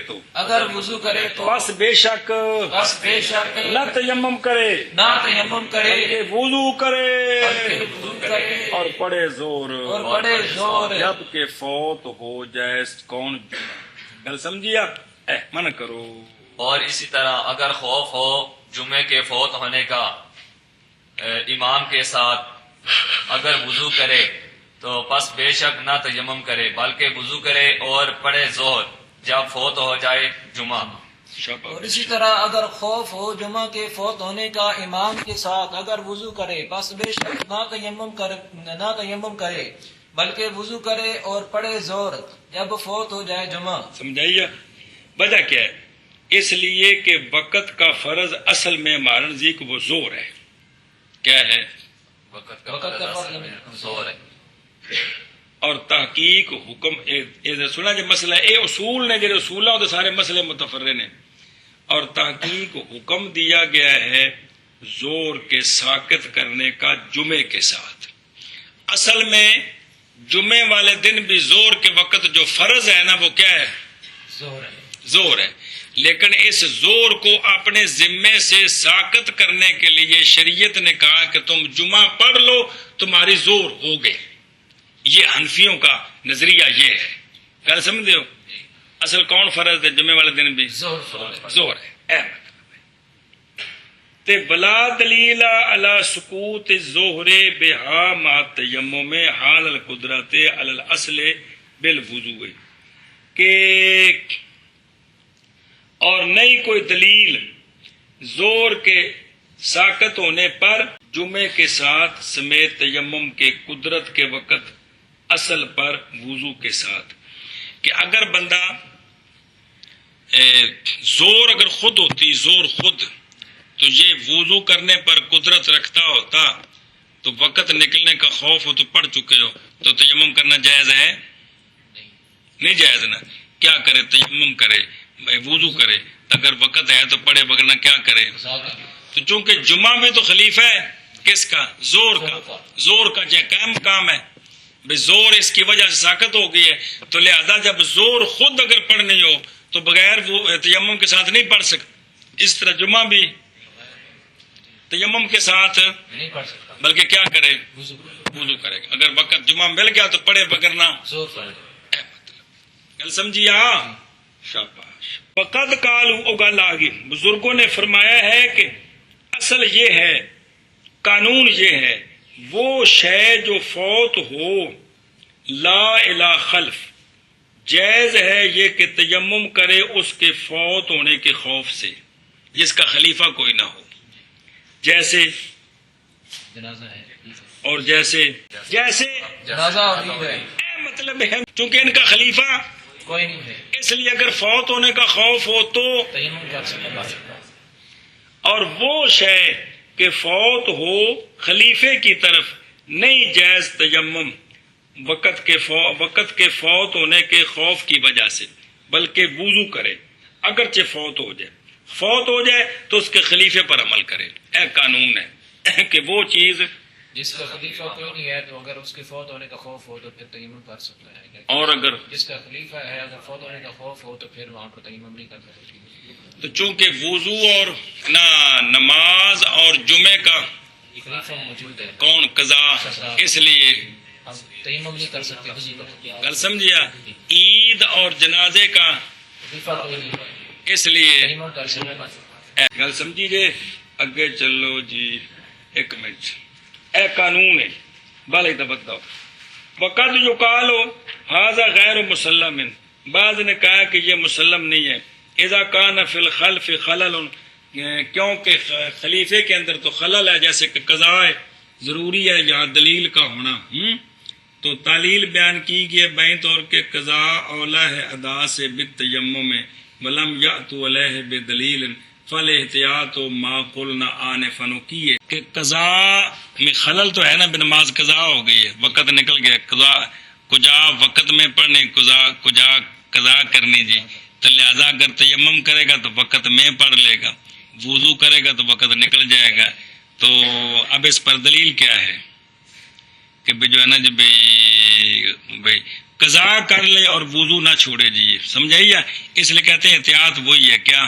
تو بس بے شک نہ تیمم کرے
نہ تیمم کرے
کہ وضو کرے
وضو کرے
اور پڑے زور
بڑے زور
جب کہ فوت ہو جائے کون. گل سمجھیا منع کرو.
اور اسی طرح اگر خوف ہو جمعے کے فوت ہونے کا امام کے ساتھ, اگر وضو کرے تو پس بے شک نہ تیمم کرے بلکہ وضو کرے اور پڑھے ظہر جب فوت ہو جائے جمعہ.
اور اسی طرح اگر خوف ہو جمعہ کے فوت ہونے کا امام کے ساتھ, اگر وضو کرے بس بے شک نہ تیمم کرے بلکہ وضو کرے اور پڑھے زور جب فوت ہو جائے جمعہ.
سمجھائیے وجہ کیا ہے؟ اس لیے کہ وقت کا فرض اصل میں ہمارے نزدیک وہ زور ہے. کیا ہے؟
وقت کا فرض زور ہے.
اور تحقیق حکم سنا جو مسئلہ اے اصول نے, جو اصول ہیں سارے مسئلے متفرع نے, اور تحقیق حکم دیا گیا ہے زور کے ساکت کرنے کا جمعے کے ساتھ. اصل میں جمعے والے دن بھی زور کے وقت جو فرض ہے نا وہ کیا ہے؟ زور ہے. لیکن اس زور کو اپنے ذمے سے ساکت کرنے کے لیے شریعت نے کہا کہ تم جمعہ پڑھ لو تمہاری زور ہو گئے. یہ حنفیوں کا نظریہ یہ ہے. کیا سمجھتے ہو؟ اصل کون فرض ہے جمعے والے دن بھی زور ہے. تے بلا دلیل علی سقوط الظہر بہا ما تیمم حال القدرت علی الاصل بالوضوء, کہ اور نہیں کوئی دلیل زور کے ساکت ہونے پر جمعے کے ساتھ سمیت تیمم کے قدرت کے وقت اصل پر وضو کے ساتھ, کہ اگر بندہ زور اگر خود ہوتی زور خود تو یہ وضو کرنے پر قدرت رکھتا ہوتا تو وقت نکلنے کا خوف ہو تو پڑھ چکے ہو تو تیمم کرنا جائز ہے؟ نہیں جائز نا. کیا کرے؟ تیمم کرے, وضو کرے, اگر وقت ہے تو پڑھے وگرنہ کیا کرے. تو چونکہ جمعہ میں تو خلیفہ ہے کس کا؟ زور کا. زور کا جو قائم مقام ہے بھئی زور اس کی وجہ سے ساکت ہو گئی ہے, تو لہذا جب زور خود اگر پڑھنی ہو تو بغیر وہ تیمم کے ساتھ نہیں پڑھ سکتا. اس طرح جمعہ بھی تیمم کے ساتھ
نہیں پڑھ سکتا
بلکہ کیا کرے؟ وضو کرے گا. اگر وقت جمعہ مل گیا تو پڑھے وگرنہ. گل سمجھیے؟ شاباش. وقد قالوا او گل آ گئی, بزرگوں نے فرمایا ہے کہ اصل یہ ہے, قانون یہ ہے, وہ شے جو فوت ہو لا الہ خلف, جائز ہے یہ کہ تیمم کرے اس کے فوت ہونے کے خوف سے جس کا خلیفہ کوئی نہ ہو, جیسے
جنازہ ہے
اور جیسے
جنازہ اور عید ہے.
مطلب ہے چونکہ ان کا خلیفہ
کوئی نہیں ہے،
اس لیے اگر فوت ہونے کا خوف ہو تو
تیمم کر سکتا ہے۔
اور وہ شے کہ فوت ہو خلیفے کی طرف نہیں جائز تیمم وقت کے فوت ہونے کے خوف کی وجہ سے، بلکہ وضو کرے اگرچہ فوت ہو جائے تو اس کے خلیفے پر عمل کرے۔ اے قانون ہے کہ وہ چیز
جس کا خلیفہ کوئی نہیں ہے تو اگر اس کے فوت ہونے کا خوف ہو تو پھر تیمم کر سکتا ہے،
اور اگر
جس کا خلیفہ ہے اگر فوت ہونے کا خوف ہو تو پھر وہاں پر تیمم نہیں کر سکتی۔
تو چونکہ وضو اور نماز اور جمعے کا
خلیفہ موجود ہے،
کون قضا، اس لیے
اب تیمم نہیں کر سکتے کسی کو،
گل سمجھیا، عید اور جنازے کا
خلیفہ کوئی نہیں ہے،
اس لیے
تیمم کر سکتے ہیں۔
گل سمجھی جے، اگے چلو جی، ایک منٹ، اے قانون ہے بالے دبک دو وقت یقال ہو حاضہ غیر مسلم، بعض نے کہا کہ یہ مسلم نہیں ہے، اذا کان فی الخلف خلل، کیونکہ خلیفے کے اندر تو خلل ہے، جیسے کہ قضاء ہے، ضروری ہے یہاں دلیل کا ہونا، تو تعلیل بیان کی گئی بین طور کے قضاء اولا ہے ادا سے بالتیمم میں، ولم یأتوا علیہ بدلیل فالاحتیاط ما قلنا آنفا، کیے کہ قضاء میں خلل تو ہے نا، بنماز قضاء ہو گئی ہے، وقت نکل گیا، قضاء کجا وقت میں پڑھنے، کجا قضاء کرنی جی، تو لہذا اگر تیمم کرے گا تو وقت میں پڑھ لے گا، وضو کرے گا تو وقت نکل جائے گا، تو اب اس پر دلیل کیا ہے کہ جو ہے نا جی بھائی قضاء کر لے اور وضو نہ چھوڑے جی، سمجھائیے، اس لیے کہتے ہیں احتیاط وہی ہے کیا،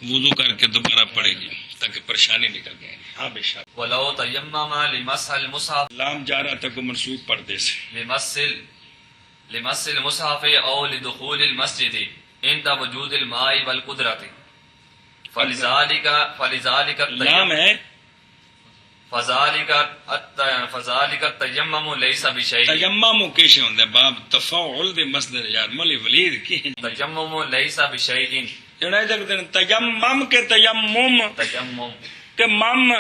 وضو کر کے دوبارہ پڑے گی تاکہ پریشانی نکل جائے۔ ہاں بے شک
ولو تیمم لمسح المصحف
لام جا رہا تھا کو منسوخ پردے سے،
لمس المصحف او لدخول المسجد عند وجود الماء والقدرة فلذلك
لام ہے
فذلك التيمم ليس بشيء،
تیمم کیسے ہوتا ہے باب تفاعل دے مصدر یار ملی ولید کی
تیمم ليس بشيء،
جڑا جگ دن تیمم کے تیمم
تیمم
کے مم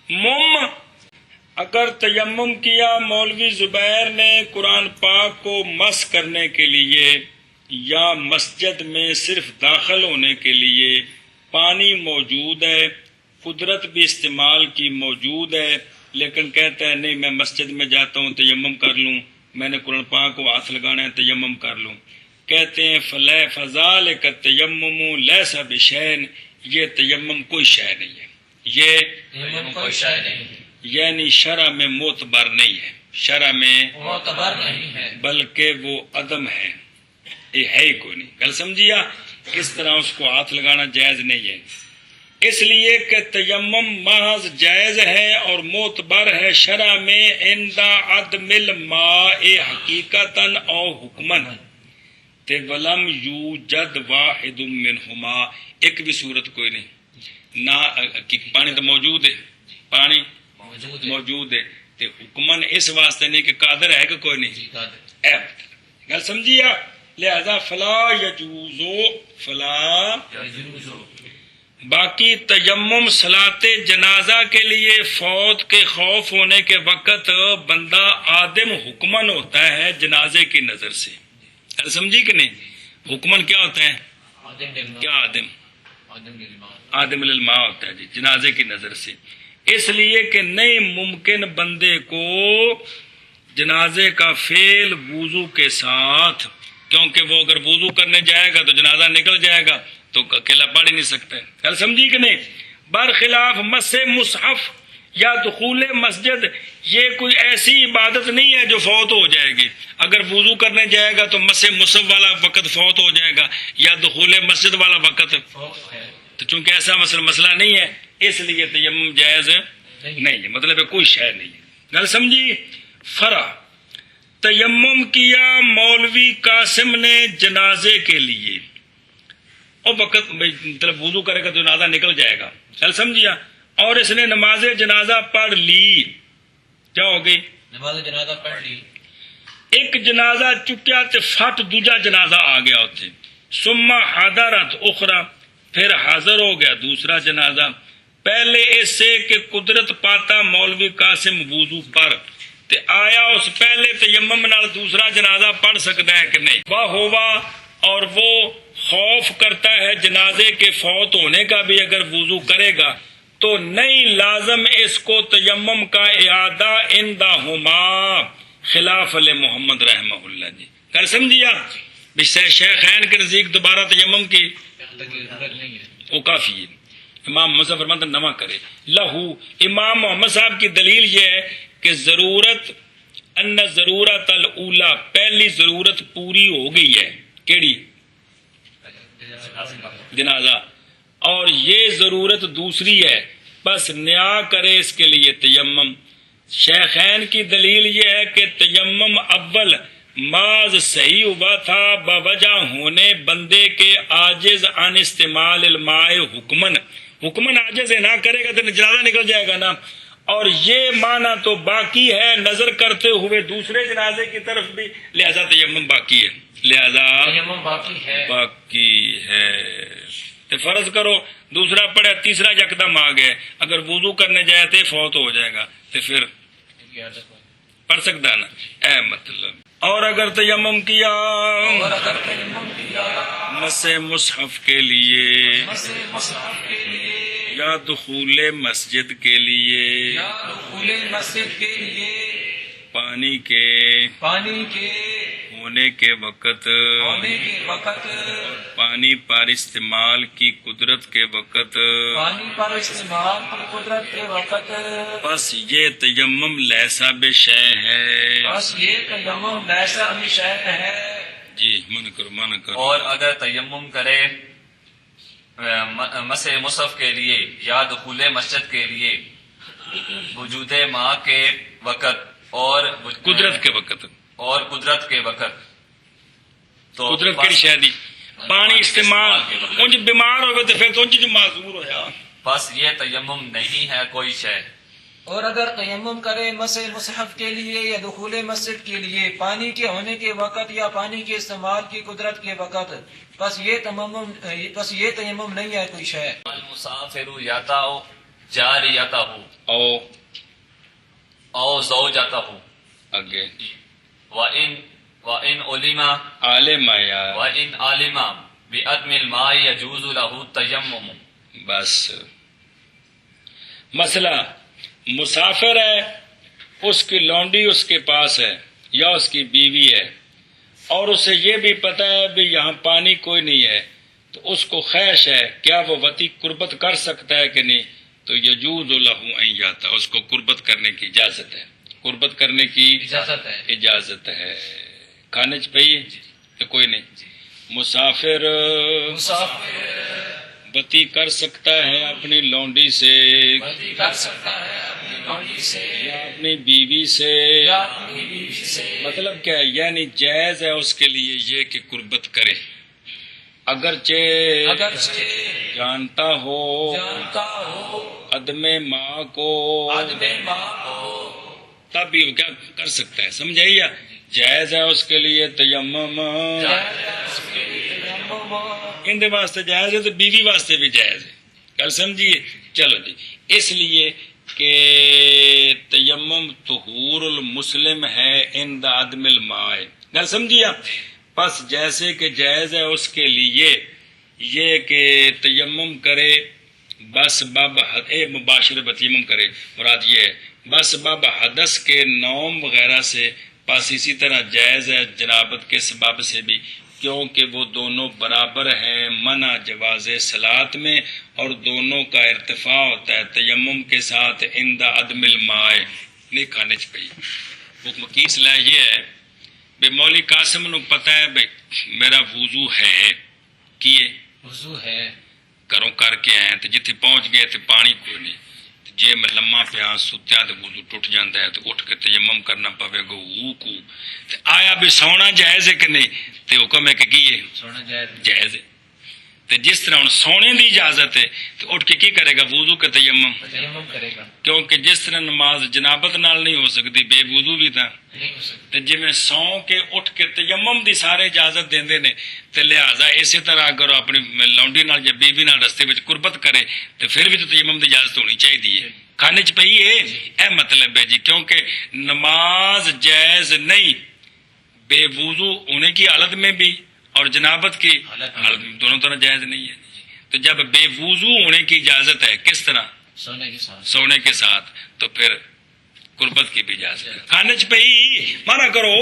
مم، اگر تیمم کیا مولوی زبیر نے قرآن پاک کو مس کرنے کے لیے یا مسجد میں صرف داخل ہونے کے لیے، پانی موجود ہے، قدرت بھی استعمال کی موجود ہے، لیکن کہتا ہے نہیں میں مسجد میں جاتا ہوں تیمم کر لوں، میں نے قرآن پاک کو ہاتھ لگانا ہے تیمم کر لوں، کہتے ہیں فذالک التیمم لیس بشیء، یہ تیمم کوئی شے نہیں ہے، یہ
تیمم کوئی شے نہیں ہے،
یعنی شرع میں معتبر نہیں ہے، شرع میں
معتبر نہیں ہے،
بلکہ وہ عدم ہے، یہ ہے ہی کوئی نہیں، گل سمجھیا، اس طرح اس کو ہاتھ لگانا جائز نہیں ہے، اس لیے کہ تیمم محض جائز ہے اور معتبر ہے شرع میں عند عدم الماء حقیقتاً او حکماً، تے ولم یوجد واحد منہما، ایک بھی صورت کوئی نہیں، نہ پانی تو موجود ہے، پانی موجود ہے، تے حکماً اس واسطے نہیں کہ قادر ہے کہ کوئی نہیں، گل سمجھیا، لہذا فلا یجوزو فلا باقی تیمم صلاۃ جنازہ کے لیے فوت کے خوف ہونے کے وقت بندہ آدم حکمن ہوتا ہے جنازے کی نظر سے، سمجھی کہ نہیں، حکمن کیا ہوتا ہے، کیا آدم للماء ہوتا ہے جی جنازے کی نظر سے، اس لیے کہ نہیں ممکن بندے کو جنازے کا فعل وضو کے ساتھ، کیونکہ وہ اگر وضو کرنے جائے گا تو جنازہ نکل جائے گا تو اکیلا پڑھ ہی نہیں سکتا ہے، خیال سمجھی کہ نہیں، برخلاف مس مصحف یا دخول مسجد، یہ کوئی ایسی عبادت نہیں ہے جو فوت ہو جائے گی، اگر وضو کرنے جائے گا تو مس مصحف والا وقت فوت ہو جائے گا یا دخول مسجد والا وقت، تو چونکہ ایسا مسئلہ نہیں ہے اس لیے تیمم جائز نہیں ہے، مطلب ہے کوئی شے نہیں ہے، گل سمجھی۔ فرع تیمم کیا مولوی قاسم نے جنازے کے لیے، اور وقت مطلب وضو کرے گا تو جنازہ نکل جائے گا، چل سمجھیا، اور اس نے نماز جنازہ پڑھ لی، کیا ہو گئی،
نماز جنازہ پڑھ لی،
ایک جنازہ چکیا تو فٹ دوجا جنازہ آ گیا ہوتے، ثم حضرت اخرى، پھر حاضر ہو گیا دوسرا جنازہ، پہلے اس سے کہ قدرت پاتا مولوی قاسم وضو پر، تے آیا اس پہلے تیمم نال دوسرا جنازہ پڑھ سکتا ہے کہ نہیں؟ وہ ہوا اور وہ خوف کرتا ہے جنازے کے فوت ہونے کا بھی اگر وضو کرے گا تو نہیں لازم اس کو تیمم کا اعادہ اندہما، خلاف علی محمد رحمہ اللہ جی. کر سمجھیا بھی شیخین کے نزدیک دوبارہ تیمم کی وہ کافی ہے. امام محمد فرماتا نہ کرے. لہو امام محمد صاحب کی دلیل یہ ہے کہ ضرورت ان ضرورت الاولا، پہلی ضرورت پوری ہو گئی ہے. کیڑی؟ جنازہ. اور یہ ضرورت دوسری ہے، بس نیا کرے اس کے لیے تیمم. شیخین کی دلیل یہ ہے کہ تیمم اول ماز صحیح ہوا تھا بوجہ ہونے بندے کے عاجز عن استعمال الماء حکمن عاجز ہے، نہ کرے گا تو جنازہ نکل جائے گا نا. اور یہ معنی تو باقی ہے نظر کرتے ہوئے دوسرے جنازے کی طرف بھی، لہذا تیمم باقی ہے. لہذا
تیمم
باقی ہے. تو فرض کرو دوسرا پڑھے تیسرا یکدم آ گئے، اگر وضو کرنے جائے تو فوت ہو جائے گا تو پھر پڑھ سکتا نا، اے مطلب. اور اگر تیمم کیا مس مصحف کے لیے یا دخول مسجد کے لیے،
مسجد کے لیے
پانی کے ہونے کے وقت، پانی پر استعمال کی قدرت کے وقت، بس یہ تیمم لیسا بے شے ہے. جی من کرو.
اور اگر تیمم کرے مس مصحف کے لیے یا دخول مسجد کے لیے وجود ماء کے وقت اور
قدرت کے وقت
تو
قدرت کی شہدی پانی استعمال انج بیمار ہوئے تو پھر تو انج جو معذور ہویا.
بس یہ تیمم نہیں ہے کوئی شے.
اور اگر تیمم کرے مس مصحف کے لیے یا دخول مسجد کے لیے پانی کے ہونے کے وقت یا پانی کے استعمال کی قدرت کے وقت، بس یہ تیمم نہیں ہے کوئی شے.
المسافر یاتاؤ جاریتہ او زوجتہ
آگے
وَإِنْ عُلِمَ
عالم آیا
وَإِنْ عَلِمَ بِعَدْمِ الْمَاءِ يَجُوزُ لَهُ التَّيَمُّمُ.
بس مسئلہ مسافر ہے، اس کی لونڈی اس کے پاس ہے یا اس کی بیوی ہے اور اسے یہ بھی پتہ ہے بھی یہاں پانی کوئی نہیں ہے، تو اس کو خیش ہے کیا وہ وطی قربت کر سکتا ہے کہ نہیں؟ تو یجوز لہ ان یاتا، اس کو قربت کرنے کی اجازت ہے. قربت کرنے کی اجازت ہے. کھانے چ پئی تو کوئی نہیں. مسافر وطی کر سکتا ہے اپنی لونڈی سے یا اپنی بیوی سے. مطلب کیا ہے؟ یعنی جائز ہے اس کے لیے یہ کہ قربت کرے، اگرچہ جانتا ہو عدم ماں کو، تب بھی وہ کیا کر سکتا ہے. سمجھائیے جائز ہے اس کے لیے تیمم، ان واسطے جائز ہے تو بیوی واسطے بھی جائز ہے. کل سمجھیے. چلو جی، اس لیے کہ تیمم طہور المسلم ہے عند عدم الماء. گل سمجھیے. پس جیسے کہ جائز ہے اس کے لیے یہ کہ تیمم کرے بس باب مباشر تیمم کرے، مراد یہ ہے بس باب حدث کے نوم وغیرہ سے. پس اسی طرح جائز ہے جنابت کے سبب سے بھی، کیونکہ وہ دونوں برابر ہیں منع جواز صلاۃ میں، اور دونوں کا ارتفاع ہوتا ہے تیمم کے ساتھ عند عدم الماء. نہیں کھانے چ پئی حکم کی صلاح یہ ہے بے مولی قاسم نو پتہ ہے بھائی میرا وضو ہے، کیے
وضو ہے
گھروں کر کے آئے تو جتنے پہنچ گئے تو پانی کوئی نہیں، جے میں لما پیا ستیا تو وضو ٹوٹ جاتا ہے تو اٹھ کے تیمم کرنا پوے گا. کو آیا بھی سونا جائز ہے کہ نہیں؟ تو حکم ہے کہ کیے
سونا
جائز ہے. تو جس طرح ہوں سونے دی اجازت ہے تو اٹھ کے کی کرے گا؟ وضو کے تیمم
کرے گا.
کیونکہ جس طرح نماز جنابت نال نہیں ہو سکتی بے وضو بھی تھا، تو جی میں سو کے اٹھ کے تیمم دی سارے اجازت دیندے نے، تو لہٰذا اسی طرح اگر اپنی لونڈی نال یا بیوی نال رستے وچ قربت کرے تو پھر بھی تو تیمم دی اجازت ہونی چاہیے. کھانے چ پئی ہے اے مطلب ہے جی، کیونکہ نماز جائز نہیں بے وضو ہونے کی حالت میں بھی اور جنابت کی حالت میں دونوں طرح جائز نہیں ہے. تو جب بے وضو ہونے کی اجازت ہے کس طرح؟ سونے کے ساتھ. تو پھر قربت کی بھی اجازت ہے. کھانے چ پئی منع کرو.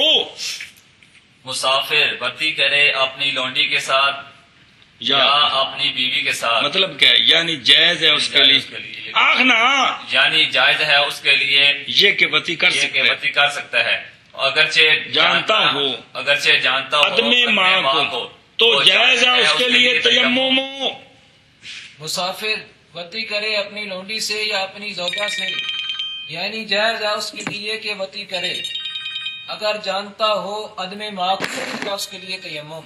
مسافر بتی کرے اپنی لونڈی کے ساتھ یا اپنی بیوی کے ساتھ.
مطلب کیا ہے؟ یعنی جائز ہے اس کے لیے آخنا،
یعنی جائز ہے اس کے لیے
یہ کہ وتی کر
یہ
سکتے
کہ وتی کر سکتا ہے اگرچہ
جانتا ہو عدم ماں کو تو جائز ہے اس کے لیے تیمم.
مسافر وتی کرے اپنی لونڈی سے یا اپنی زوجہ سے، یعنی جائز ہے اس کے لیے کہ وتی کرے اگر جانتا ہو عدم ماں کو، اس کے لیے تیمم.